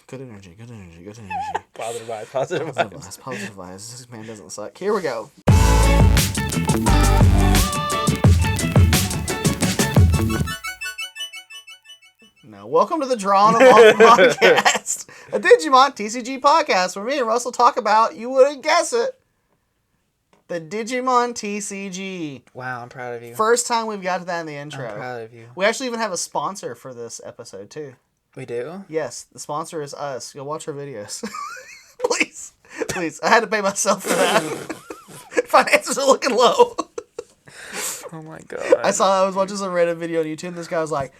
Good energy. Positive vibes. Positive vibes. This man doesn't suck. Here we go. Now, welcome to the Drawn Them Off Podcast, a Digimon TCG podcast where me and Russell talk about, you wouldn't guess it, the Digimon TCG. Wow, I'm proud of you. First time we've got to that in the intro. I'm proud of you. We actually even have a sponsor for this episode, too. We do? Yes, the sponsor is us. Go watch our videos. Please. I had to pay myself for that. Finances are looking low. Oh my god. I was watching some Reddit video on YouTube, and this guy was like,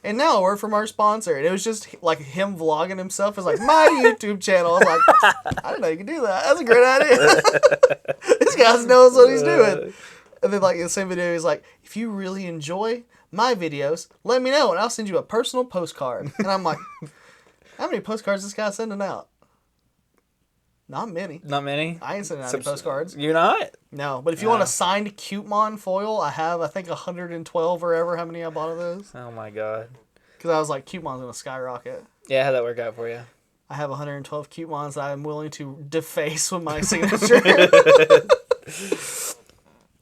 and now a word from our sponsor. And it was just like him vlogging himself. It's like, my YouTube channel. I was like, I didn't know you could do that. That's a great idea. This guy knows what he's doing. And then like in the same video, he's like, if you really enjoy my videos, let me know and I'll send you a personal postcard. And I'm like, how many postcards is this guy sending out? Not many. Not many? I ain't sending out any postcards. You're not? No, but if you want a signed Cutemon foil, I have, I think, 112 or ever how many I bought of those. Oh my god. Because I was like, Cutemon's going to skyrocket. Yeah, how'd that work out for you? I have 112 Cutemons that I'm willing to deface with my signature.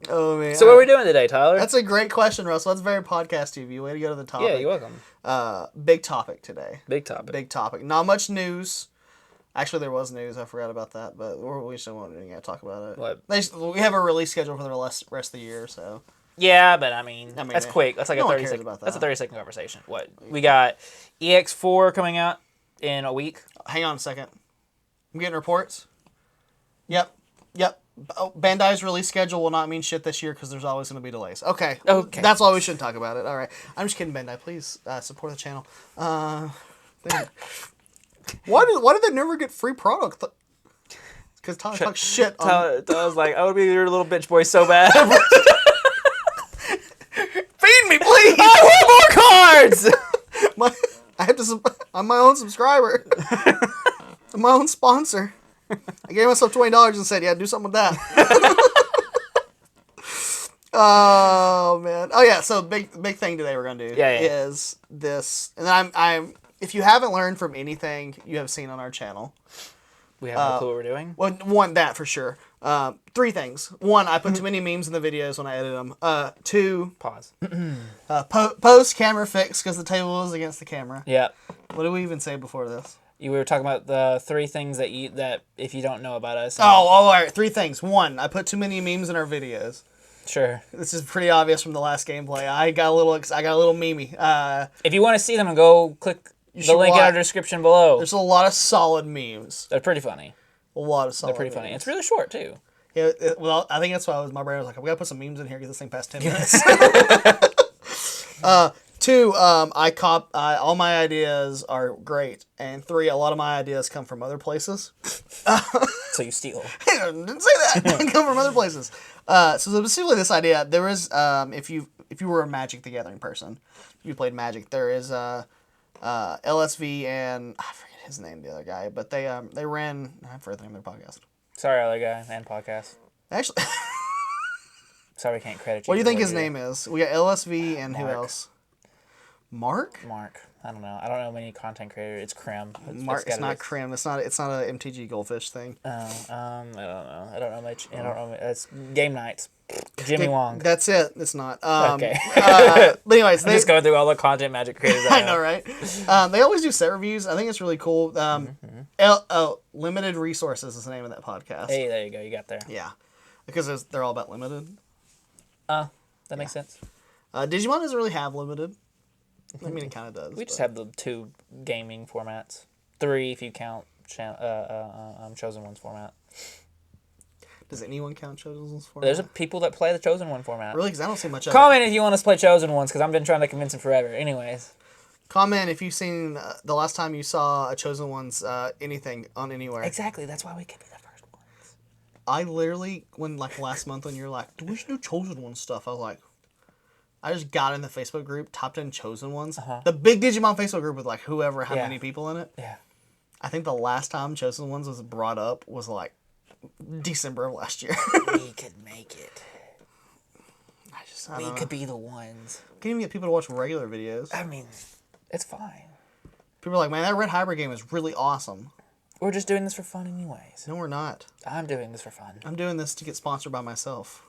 Oh, man. So what are we doing today, Tyler? That's a great question, Russell. That's very podcast TV. Way to go to the topic. Yeah, you're welcome. Big topic today. Big topic. Not much news. Actually, there was news. I forgot about that, but we just don't want to talk about it. What? We have a release schedule for the rest of the year, so. Yeah, but I mean that's quick. That's like no a 30 second. That's a 30-second conversation. What? We got EX4 coming out in a week. Hang on a second. I'm getting reports. Yep. Oh, Bandai's release schedule will not mean shit this year because there's always going to be delays. Okay. That's why we shouldn't talk about it. All right. I'm just kidding, Bandai. Please support the channel. Why did they never get free product? Because Tyler talks shit. Tyler was like, I would be your little bitch boy so bad. Feed me, please. I want more cards. I'm my own subscriber. I'm my own sponsor. I gave myself $20 and said, yeah, do something with that. Oh, man. Oh, yeah. So big thing today we're going to do is this. And I'm if you haven't learned from anything you have seen on our channel. We have no clue what we're doing? Well, one, that for sure. 3 things. 1, I put too many memes in the videos when I edit them. 2. Pause. Post camera fix because the table is against the camera. Yeah. What did we even say before this? We were talking about the 3 things that if you don't know about us. All right. 3 things. 1, I put too many memes in our videos. Sure. This is pretty obvious from the last gameplay. I got a little memey. If you want to see them, go click the link in our description below. There's a lot of solid memes. They're pretty funny. A lot of solid. They're pretty funny. It's really short too. Yeah. Well, I think that's why my brain was like, I'm gonna put some memes in here because this thing past 10 minutes. 2, all my ideas are great, and 3, a lot of my ideas come from other places. So you steal. I didn't say that. They come from other places. So specifically this idea, there is if you were a Magic the Gathering person, if you played Magic, there is LSV and I forget his name, the other guy, but they ran. I forget the name of their podcast. Sorry, other guy and podcast. Actually, sorry, we can't credit you. What do you think his name is? We got LSV and Mark. Who else? Mark. I don't know. I don't know many content creators. It's Krim. Mark. It's not Krim. It's not a MTG Goldfish thing. I don't know. I don't know much. It's Game Nights. Jimmy Wong. That's it. It's not. Okay. But anyways, I'm just going through all the content Magic creators. I know, right? They always do set reviews. I think it's really cool. Limited Resources is the name of that podcast. Hey, there you go. You got there. Yeah, because they're all about limited. That makes sense. Digimon doesn't really have limited. I mean, it kind of does. We just have the 2 gaming formats. 3 if you count Chosen One's format. Does anyone count Chosen One's format? There's people that play the Chosen One format. Really? Because I don't see much of Comment if you want us to play Chosen Ones, because I've been trying to convince him forever. Anyways. Comment if you've seen the last time you saw a Chosen One's anything on anywhere. Exactly. That's why we could be the first ones. I literally, last month when you were like, we should do Chosen One stuff, I was like, I just got in the Facebook group, typed in Chosen Ones. The big Digimon Facebook group with how many people in it. Yeah. I think the last time Chosen Ones was brought up was December of last year. We could make it. We could be the ones. Can't even get people to watch regular videos. I mean, it's fine. People are like, man, that red hybrid game is really awesome. We're just doing this for fun anyways. No, we're not. I'm doing this for fun. I'm doing this to get sponsored by myself.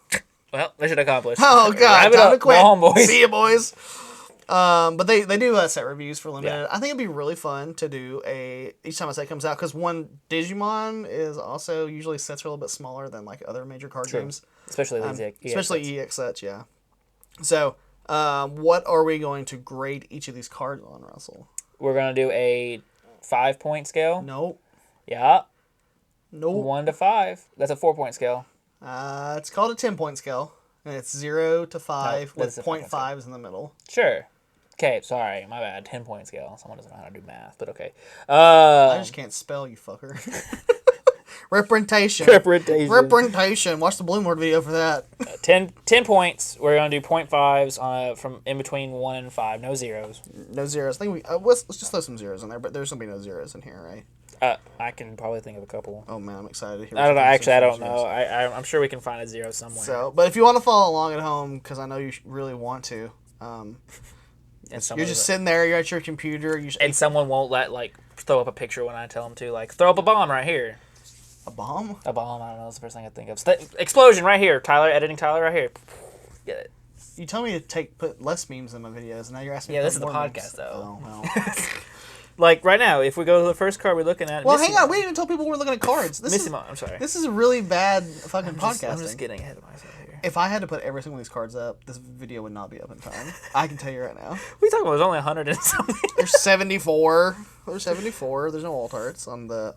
Well, mission accomplished. Oh, God. Wrap it Time up. to quit. Go home, boys. See you, boys. But they do set reviews for limited. Yeah. I think it'd be really fun to do each time a set comes out, because one, Digimon is also usually sets are a little bit smaller than like other major card games. Especially these EX Especially EX sets, yeah. So, what are we going to grade each of these cards on, Russell? We're going to do a 5-point scale. Nope. Yeah. Nope. 1 to 5. That's a 4-point scale. It's called a 10-point scale, and it's 0 to 5 No, with 0.5s in the middle. Sure. Okay, sorry, my bad. 10-point scale. Someone doesn't know how to do math, but okay. I just can't spell, you fucker. Representation. Watch the Bloomlord video for that. 10 points. We're going to do 0.5s from in between 1 and 5. No zeros. No zeros. I think let's just throw some zeros in there, but there's going to be no zeros in here, right? I can probably think of a couple. Oh, man, I'm excited to hear. I don't know. Actually, I don't know. I'm sure we can find a zero somewhere. So, but if you want to follow along at home, because I know you really want to, you're just sitting there, you're at your computer. And someone won't throw up a picture when I tell them to. Like, throw up a bomb right here. A bomb? A bomb, I don't know. That's the first thing I think of. Explosion right here. Editing Tyler right here. Get it. You tell me to put less memes in my videos, and now you're asking me Yeah, to this is put the more podcast, memes. though. Oh, well. Like, right now, if we go to the first card we're looking at... Well, hang on. We didn't even tell people we're looking at cards. I'm sorry. This is a really bad fucking podcasting. I'm just getting ahead of myself here. If I had to put every single one of these cards up, this video would not be up in time. I can tell you right now. What are you talking about? There's only 100 and something. There's 74. There's 74. There's no alt arts on the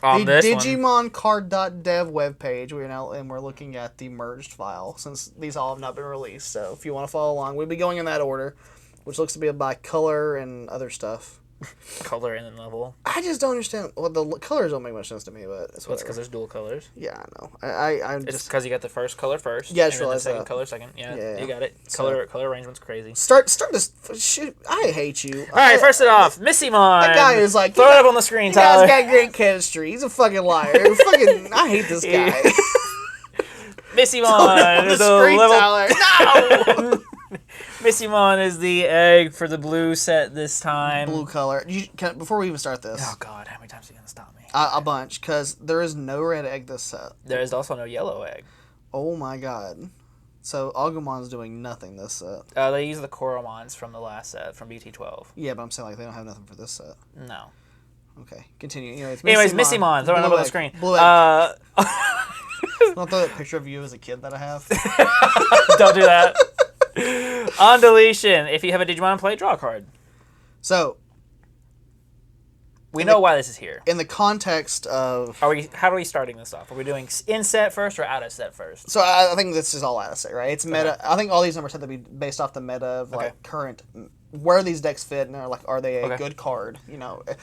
Digimon.card.dev webpage. We're looking at the merged file since these all have not been released. So if you want to follow along, we'll be going in that order, which looks to be by color and other stuff. Color and then level. I just don't understand. Well, the colors don't make much sense to me, but it's because there's dual colors. Yeah, I know. I'm it's just because you got the first color first. Yeah, I and then the realized second that. color second. Yeah, you got it. So, Color arrangement's crazy. Start this. Shit, I hate you. All right, first it off, Missymon. That guy is like, throw it up on the screen, you Tyler. guys got great chemistry. He's a fucking liar. I hate this guy. Missymon is the screen, level. Tyler. No. Missymon is the egg for the blue set this time. Blue color. Before we even start this. Oh God, how many times are you gonna stop me? A bunch, because there is no red egg this set. There is also no yellow egg. Oh my God. So Agumon's doing nothing this set. They use the Koromons from the last set, from BT12. Yeah, but I'm saying they don't have nothing for this set. No. Okay, continue. Anyways, Missymon. Throw it up on the screen. Blue egg. Don't throw that picture of you as a kid that I have. Don't do that. On deletion, if you have a Digimon in play, draw a card. So, we know why this is here. In the context of... How are we starting this off? Are we doing in set first or out of set first? So, I think this is all out of set, right? It's meta. Okay. I think all these numbers have to be based off the meta of, current... Where these decks fit, and are they a good card?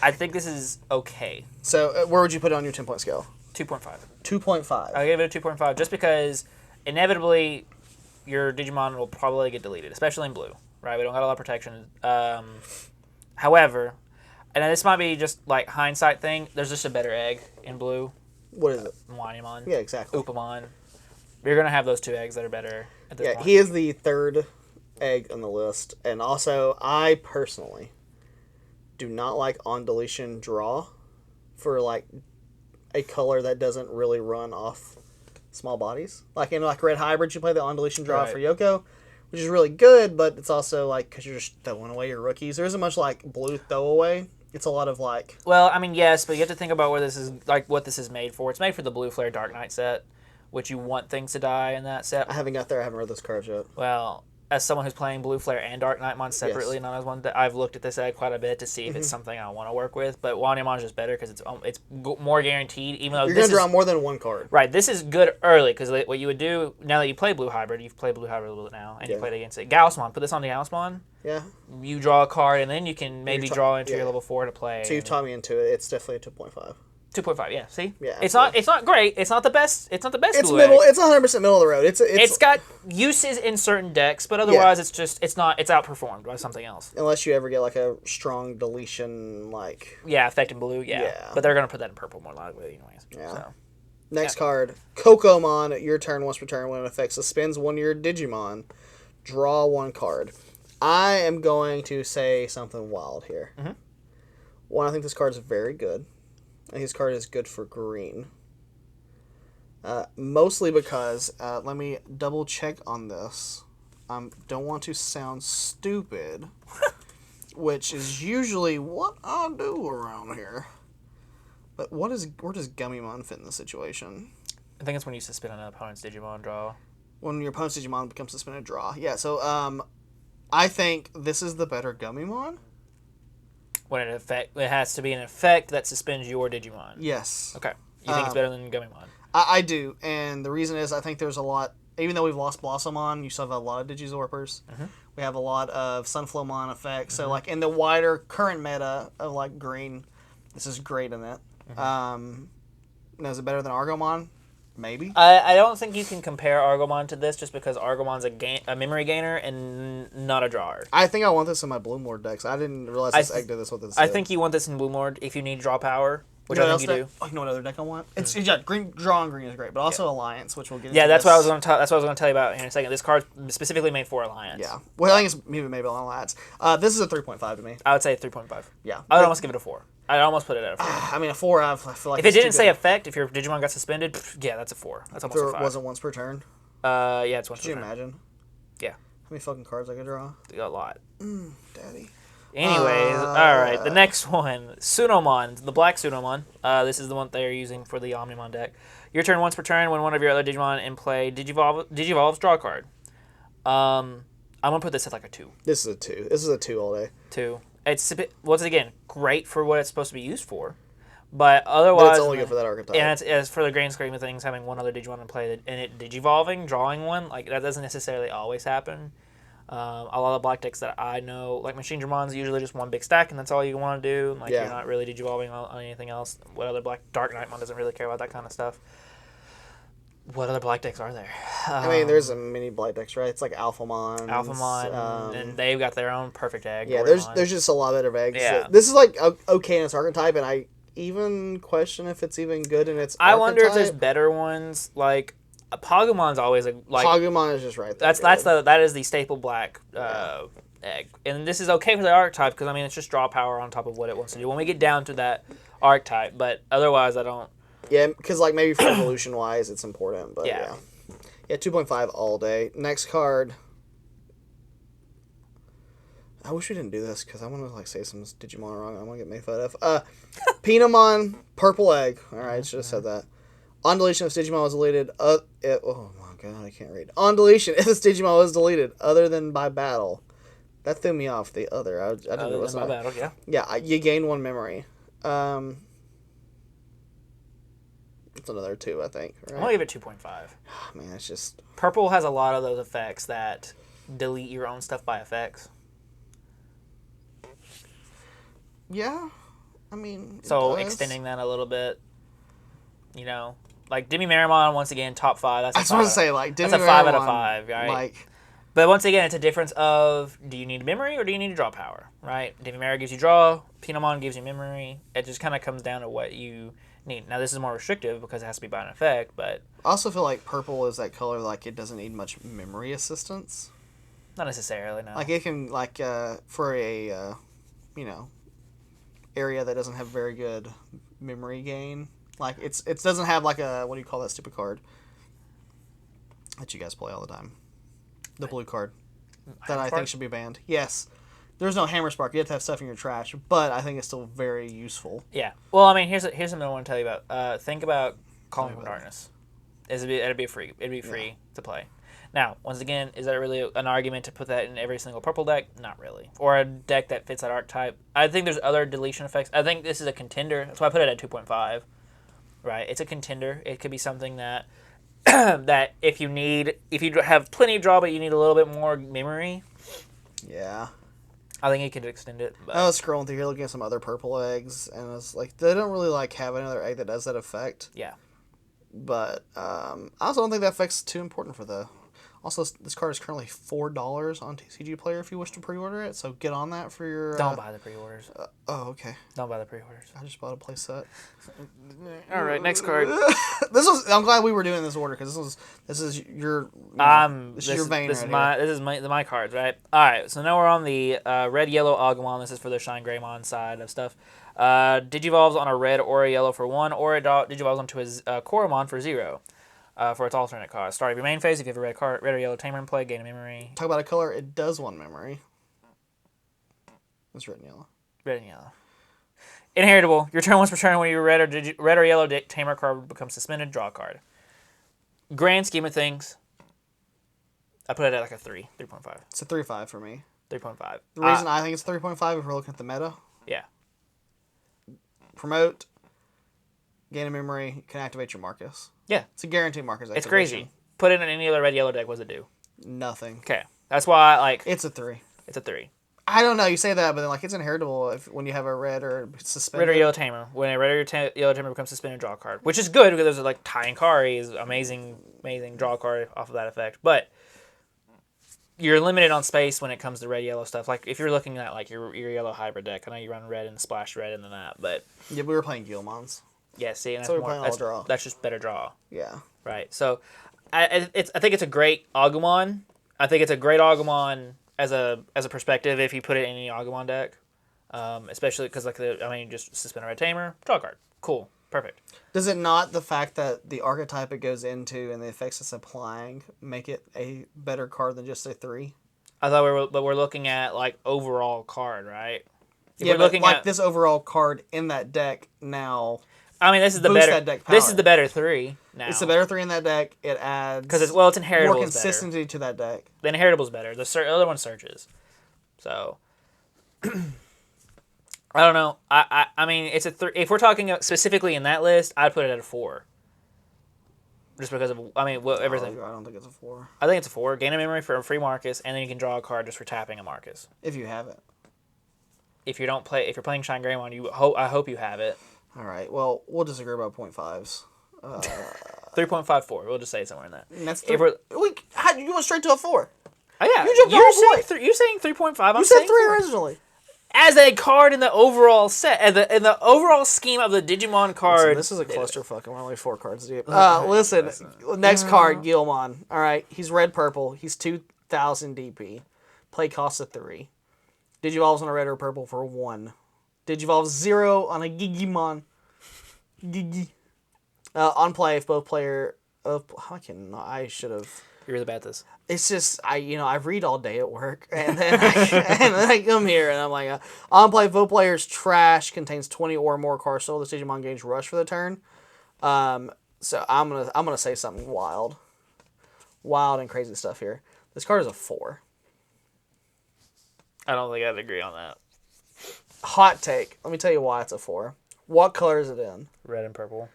I think this is okay. So, where would you put it on your 10-point scale? 2.5. 2.5. I gave it a 2.5 just because, inevitably... your Digimon will probably get deleted, especially in blue, right? We don't got a lot of protection. However, and this might be just like hindsight thing, there's just a better egg in blue. What is it? Wanimon. Yeah, exactly. Upamon. You're going to have those two eggs that are better at this point. He is the third egg on the list. And also, I personally do not like on deletion draw for like a color that doesn't really run off small bodies. Like in red hybrid, you play the on deletion draw for Yoko, which is really good, but it's also because you're just throwing away your rookies. There isn't much blue throwaway. It's a lot of Well, I mean, yes, but you have to think about where this is what this is made for. It's made for the Blue Flare Dark Knight set, which you want things to die in that set. I haven't got there. I haven't read those cards yet. Well, as someone who's playing Blue Flare and Dark Knightmon separately, not as one, I've looked at this egg quite a bit to see if it's something I want to work with. But Wanimon's just better because it's more guaranteed. Even though you're gonna draw more than one card. Right. This is good early because what you would do now that you play Blue Hybrid, you've played Blue Hybrid a little bit now, and you played against it. Gaussmon, put this on the Gaussmon. Yeah. You draw a card, and then you can maybe draw into your level 4 to play. So you've taught me into it. It's definitely a 2.5. 2.5, yeah. See, yeah, it's not great. It's not the best. It's not the best. It's middle. It's 100% middle of the road. It's got uses in certain decks, but otherwise it's outperformed by something else. Unless you ever get a strong deletion affecting blue. Yeah. But they're gonna put that in purple more likely, anyways. Yeah. So. Next card, Kokomon. Your turn. Once per turn, when it affects, suspends one of your Digimon. Draw one card. I am going to say something wild here. One, I think this card is very good. I think this card is good for green. Mostly because, let me double check on this. Don't want to sound stupid, which is usually what I do around here. But where does Gummymon fit in the situation? I think it's when you suspend an opponent's Digimon draw. When your opponent's Digimon becomes suspended draw. Yeah, so I think this is the better Gummymon. When it has to be an effect that suspends your Digimon. Yes. Okay. You think it's better than Gummymon? I do, and the reason is I think there's a lot. Even though we've lost Blossomon, you still have a lot of Digizorpers. Mm-hmm. We have a lot of Sunflowmon effects. Mm-hmm. So like in the wider current meta of like green, this is great in it. Mm-hmm. Now, is it better than Argomon? Maybe. I don't think you can compare Argomon to this just because Argomon's a memory gainer and not a drawer. I think I want this in my Bloomlord decks. I didn't realize this egg did this with this. I think you want this in Bloomlord if you need draw power, which I think you do. Oh, you know what other deck I want? It's green. Draw and green is great, but also Alliance, which we'll get into. Yeah, that's what I was going to tell. That's what I was going to tell you about in a second. This card's specifically made for Alliance. Yeah. Well, I think it's maybe Alliance. This is a 3.5 to me. I would say 3.5. Yeah. I would almost give it a 4. I'd almost put it at a 4. I mean, a 4. I feel like if it didn't say effect, if your Digimon got suspended, yeah, that's a 4. That's almost a 5. Was it once per turn? Yeah, it's once per turn. Could you imagine? Yeah. How many fucking cards I could draw? A lot. Daddy. Anyways, alright, the next one. Sunomon, the black Sunomon. This is the one they're using for the Omnimon deck. Your turn once per turn when one of your other Digimon in play Digivolves, draw a card. I'm going to put this at like a 2. This is a 2. This is a 2 all day. 2. It's, once again, great for what it's supposed to be used for. But otherwise... But it's only good for that archetype. And it's for the grand scheme of things, having one other Digimon in play and it Digivolving, drawing one, like that doesn't necessarily always happen. A lot of black decks that I know, like Machine Dramon's usually just one big stack, and that's all you want to do. Like, you're not really Digivolving on anything else. What other Dark Knightmon doesn't really care about that kind of stuff. What other black decks are there? I mean, there's a mini black decks, right? It's like Alphamon. And they've got their own perfect egg. Yeah, there's just a lot of eggs. Yeah. This is like okay in its archetype, and I even question if it's even good in its archetype. I wonder if there's better ones, like... Pogumon's always Pogumon is just right there. That is the staple black egg, and this is okay for the archetype because I mean it's just draw power on top of what it wants to do when we get down to that archetype. But otherwise, I don't. Yeah, because like maybe for evolution wise, it's important. But yeah 2.5 all day. Next card. I wish we didn't do this because I want to like say some Digimon wrong. I want to get made fun of. Pinamon, purple egg. All right, should have said that. On deletion, if Digimon was deleted, oh my god, I can't read. On deletion, if this Digimon was deleted, other than by battle, that threw me off. The other, I didn't know what's by battle. Yeah. Yeah, you gain 1 memory. It's another 2, I think. Right? I'm gonna give it 2.5. Man, it's just purple has a lot of those effects that delete your own stuff by effects. Yeah, I mean. So extending that a little bit, you know. Like, Demi Marimon, once again, top 5. That's what I was going to say, like, Demi Marimon, that's a 5 out of 5, right? Like, but once again, it's a difference of, do you need memory or do you need draw power, right? Demi Marimon gives you draw, Pinamon gives you memory. It just kind of comes down to what you need. Now, this is more restrictive because it has to be by an effect, but... I also feel like purple is that color, like, it doesn't need much memory assistance. Not necessarily, no. Like, it can, like, for a, area that doesn't have very good memory gain... Like, it doesn't have, like, a... What do you call that stupid card? That you guys play all the time. The blue card. That I think should be banned. Yes. There's no Hammer Spark. You have to have stuff in your trash. But I think it's still very useful. Yeah. Well, I mean, here's something I want to tell you about. Think about Calling from Darkness. It'd be free. It'd be free to play. Now, once again, is that really an argument to put that in every single purple deck? Not really. Or a deck that fits that archetype. I think there's other deletion effects. I think this is a contender. That's why I put it at 2.5. Right, it's a contender. It could be something that that if you have plenty of draw but you need a little bit more memory. Yeah. I think it could extend it. But. I was scrolling through here looking at some other purple eggs, and it's like they don't really like have another egg that does that effect. Yeah. But I also don't think that effect's too important for the. Also, this card is currently $4 on TCG Player if you wish to pre-order it, so get on that for your... Don't buy the pre-orders. Okay. Don't buy the pre-orders. I just bought a play set. All right, next card. I'm glad we were doing this order, because this is your... this is your vein this is my cards, right? All right, so now we're on the red-yellow Agumon. This is for the Shine Greymon side of stuff. Digivolves on a red or a yellow for 1, or it digivolves onto a Koromon for 0 for its alternate cost. Start of your main phase, if you have a red or yellow tamer in play, gain a memory. Talk about a color, it does 1 memory. It's red and yellow. Red and yellow. Inheritable. Your turn once per turn when your red or yellow tamer card becomes suspended, draw a card. Grand scheme of things, I put it at like a 3, 3.5. It's a 3.5 for me. 3.5. The reason I think it's 3.5 if we're looking at the meta. Yeah. Promote, gain a memory, can activate your Marcus. Yeah. It's a guaranteed Marcus activation. It's crazy. Put it in any other red-yellow deck, what does it do? Nothing. Okay. That's why, like... It's a 3. It's a 3. I don't know, you say that, but then, like, it's inheritable when you have a red or suspended. Red or yellow tamer. When a red or yellow tamer becomes suspended, draw a card. Which is good, because there's, like, Tainkari is amazing draw a card off of that effect. But you're limited on space when it comes to red-yellow stuff. Like, if you're looking at, like, your yellow hybrid deck, I know you run red and splash red into that, but... Yeah, we were playing Guilmons. Yeah, see, and so we're playing all draw. That's just better draw. Yeah. Right. So, I think it's a great Agumon. I think it's a great Agumon as a perspective if you put it in any Agumon deck, especially because just suspend a red tamer, draw a card, cool, perfect. Does it not, the fact that the archetype it goes into and the effects it's applying make it a better card than just a 3? I thought we're looking at like overall card, right? If we're looking at this overall card in that deck now. I mean, this is the better. This is the better 3 now. It's the better 3 in that deck. It adds because it's inheritable. More consistency to that deck. The inheritable's better. The other one searches. So I don't know. I mean, it's a 3. If we're talking specifically in that list, I'd put it at a 4. Just because of everything. I don't think it's a 4. I think it's a 4. Gain a memory for a free Marcus, and then you can draw a card just for tapping a Marcus. If you have it. If you're playing Shine Greymon, I hope you have it. All right. Well, we'll disagree about 0.5s. 3.54. We'll just say it somewhere in that. And that's 3. You went straight to a 4. Oh yeah. You jumped the whole point. You're saying 3.5. You said 3 originally. As a card in the overall set, in the overall scheme of the Digimon card. Listen, this is a clusterfuck. We're only 4 cards deep. Listen. Next card, Guilmon. All right. He's red-purple. He's 2,000 DP. Play cost of 3. Digivolves on a red or purple for 1. Digivolve 0 on a Gigimon. Gigi. On play, if both player... I should have... You're really bad at this. It's just, I read all day at work, and then I come here, and I'm like, on play, if both players' trash contains 20 or more cards sold, this Digimon gains rush for the turn. So I'm gonna say something wild and crazy stuff here. This card is a 4. I don't think I'd agree on that. Hot take. Let me tell you why it's a 4. What color is it in? Red and purple.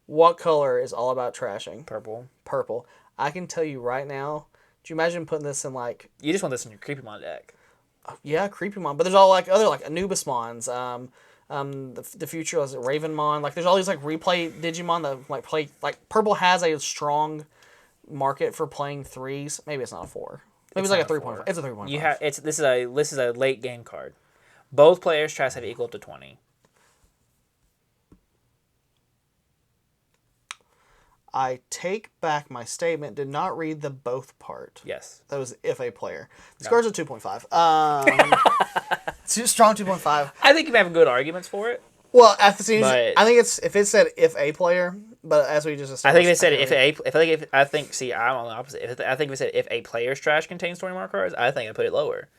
What color is all about trashing? Purple. Purple. I can tell you right now. Do you imagine putting this in like? You just want this in your Creepymon deck. Yeah, Creepymon. But there's all like other like Anubismons. The future is Ravenmon. Like there's all these like replay Digimon that like play like purple has a strong market for playing 3s. Maybe it's not a 4. Maybe it's like a 3.5. It's a 3.5. This is a late game card. Both players' trash have equal to 20. I take back my statement. Did not read the both part. Yes. That was if a player. The score's a 2.5. Strong 2.5. I think you have good arguments for it. Well, at the same time, I think it's if it said if a player, but as we just established, I think if it said I'm on the opposite. I think if it said if a player's trash contains 20 more cards, I think I put it lower.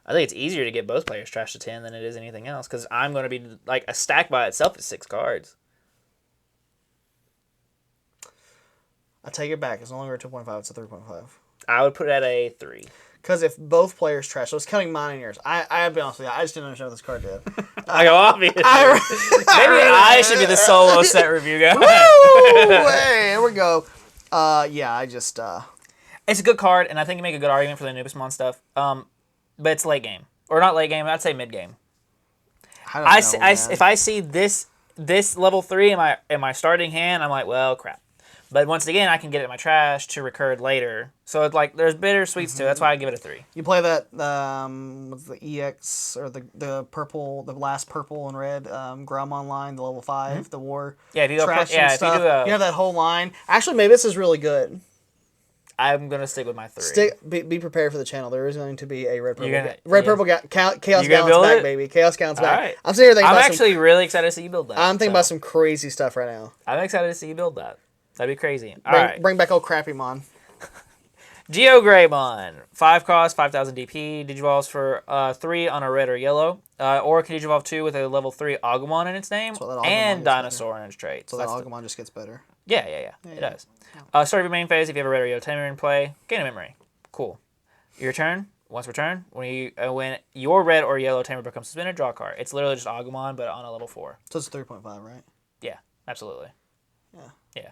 I think it's easier to get both players' trash to 10 than it is anything else because I'm going to be like a stack by itself is 6 cards. I take it back. It's no longer a 2.5. It's a 3.5. I would put it at a 3. Because if both players trash, so it's counting mine and yours. I'll be honest with you. I just didn't understand what this card did. I go obvious. Maybe I should be the solo set review guy. Woo! Hey, here we go. Yeah, I just. It's a good card, and I think you make a good argument for the Anubismon stuff. But it's late game, or not late game. I'd say mid game. If I see this level 3 in my starting hand, I'm like, well, crap. But once again, I can get it in my trash to recur later. So it's like there's bittersweets too. That's why I give it a 3. You play that what's the EX or the purple, the last purple and red Greymon line, the level 5, the war. Yeah, if you go trash and stuff. You have that whole line. Actually, maybe this is really good. I'm gonna stick with my 3. Be prepared for the channel. There is going to be a red purple Chaos Chaos Gallant's back, baby. Chaos Gallant's back. Right. I'm sitting here thinking I'm actually really excited to see you build that. I'm thinking about some crazy stuff right now. I'm excited to see you build that. That'd be crazy. All right. Bring back old Crappy Mon. Geo Greymon, 5 cost, 5,000 DP, Digivolves for 3 on a red or yellow, or can Digivolve 2 with a level 3 Agumon in its name, and Dinosaur in its trait. So that Agumon just gets better. Yeah, it does. Start of your main phase, if you have a red or yellow tamer in play, gain a memory. Cool. Your turn, once per turn, when your red or yellow tamer becomes suspended, draw a card. It's literally just Agumon, but on a level 4. So it's 3.5, right? Yeah, absolutely. Yeah.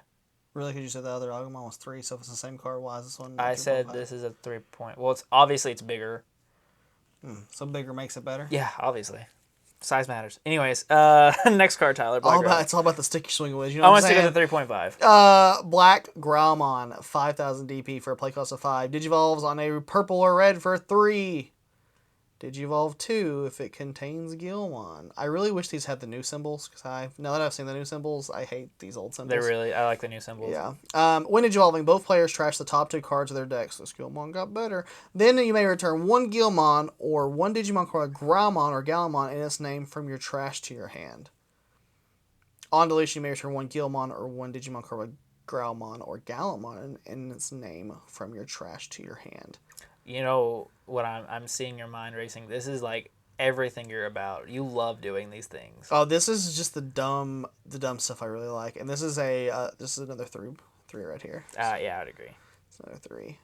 Really? Because you said the other Agumon was 3, so if it's the same card, why is this one? I said this is a 3 point. Well, it's bigger. So bigger makes it better. Yeah, obviously, size matters. Anyways, next card, Tyler. It's all about the stick you're swinging with. You know I what want I'm to stick with the 3.5. Black Growlmon, 5,000 DP for a play cost of 5. Digivolves on a purple or red for 3. Digivolve 2 if it contains Gilmon. I really wish these had the new symbols, because now that I've seen the new symbols, I hate these old symbols. I like the new symbols. Yeah. When Digivolving, both players trash the top 2 cards of their decks. This Gilmon got better. Then you may return 1 Gilmon or 1 Digimon card, Growlmon or Galamon in its name from your trash to your hand. On deletion, you may return 1 Gilmon or 1 Digimon card, Growlmon or Galamon in its name from your trash to your hand. You know what I'm seeing your mind racing. This is like everything you're about. You love doing these things. Oh, this is just the dumb stuff I really like. And this is another 3 right here. Yeah, I'd agree. It's another 3.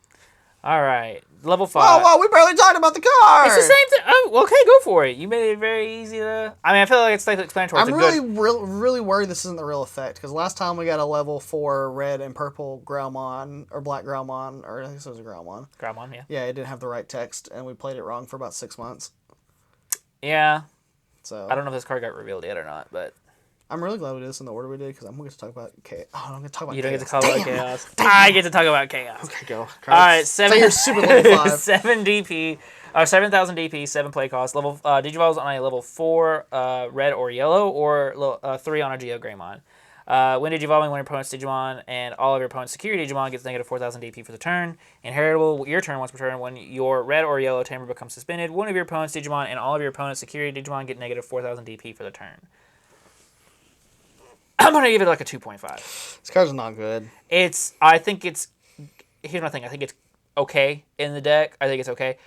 All right, level 5. Whoa! We barely talked about the card. It's the same thing. Oh, okay, go for it. You made it very easy to. I mean, I feel like it's self-explanatory. I'm really worried this isn't the real effect, because last time we got a level 4 red and purple Growlmon or black Growlmon, or I think it was a Growlmon. Growlmon, yeah. Yeah, it didn't have the right text, and we played it wrong for about 6 months. Yeah. So I don't know if this card got revealed yet or not, but I'm really glad we did this in the order we did, because I'm going to talk about chaos. Oh, I'm going to talk about chaos. You don't get to talk about chaos. I get to talk about chaos. Okay, go. All right, 7. You're super level 5. 7 DP, 7,000 DP, 7 play cost. Level Digivolves on a level 4 red or yellow, or 3 on a Geo Greymon. When Digivolving, when your opponent's Digimon and all of your opponent's security Digimon gets negative 4,000 DP for the turn. Inheritable, your turn once per turn. When your red or yellow tamer becomes suspended, one of your opponent's Digimon and all of your opponent's security Digimon get negative 4,000 DP for the turn. I'm going to give it like a 2.5. This card's not good. Here's my thing. I think it's okay in the deck. I think it's okay.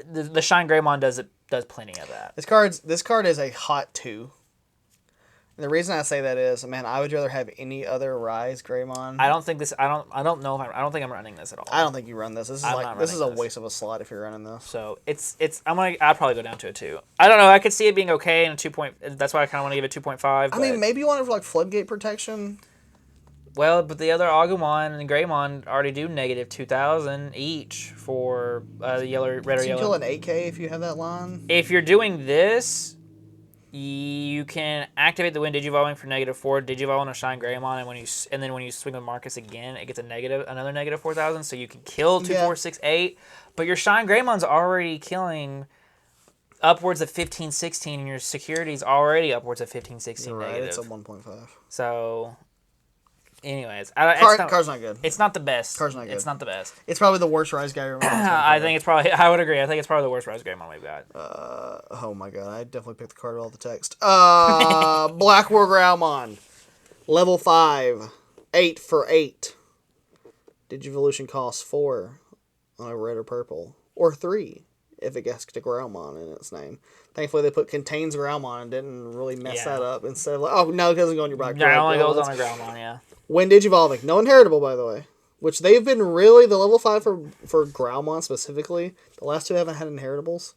The Shine Greymon does plenty of that. This card is a hot 2. And the reason I say that is, man, I would rather have any other Rise Greymon. I don't think I'm running this at all. I don't think you run this. This is a waste of a slot if you're running this. So I'd probably go down to a 2. I don't know. I could see it being okay in a 2 point. That's why I kind of want to give it 2.5. I mean, maybe you want it for like floodgate protection. Well, but the other Agumon and Greymon already do negative 2,000 each for the red or yellow. You kill an 8K if you have that line. If you're doing this, you can activate the Wind Digivolving for negative 4, Digivolve on a Shine Greymon, and then when you swing with Marcus again, it gets another negative 4,000, so you can kill 2, 4, 6, 8. But your Shine Greymon's already killing upwards of 15, 16, and your security's already upwards of 15, 16 You're right, negative. it's a 1.5. So, anyways, card's not good. It's not the best. Card's not good. It's not the best. It's probably the worst Rise guy. I would agree. I think it's probably the worst Rise Greymon we've got. Oh my god, I definitely picked the card with all the text. Black War Growlmon, level 5, 8 for 8. Digivolution costs 4 on a red or purple, or 3 if it gets to Growlmon in its name. Thankfully, they put contains Growlmon and didn't really mess that up. Instead of like, oh no, it doesn't go on your back. No, it only goes on a Growlmon, yeah. When Digivolving, no inheritable, by the way. Which they've been really, the level 5 for Growlmon specifically, the last 2 haven't had inheritables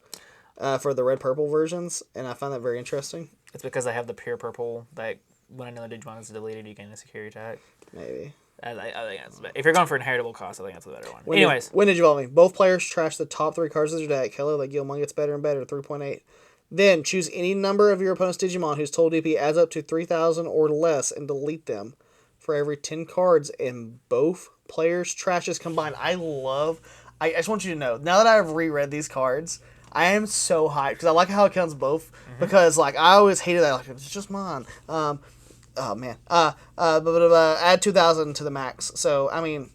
for the red-purple versions, and I find that very interesting. It's because I have the pure purple that when another Digimon is deleted, you gain a security attack. Maybe. I think that's if you're going for inheritable cost, I think that's the better one. Anyways. When Digivolving, both players trash the top 3 cards of their deck. Hello, that Gilmon gets better and better, 3.8. Then, choose any number of your opponent's Digimon whose total DP adds up to 3,000 or less and delete them for every 10 cards in both players' trashes combined. I just want you to know, now that I've reread these cards, I am so hyped, because I like how it counts both, because, like, I always hated that, like, it's just mine. Oh, man. Add 2,000 to the max. So, I mean,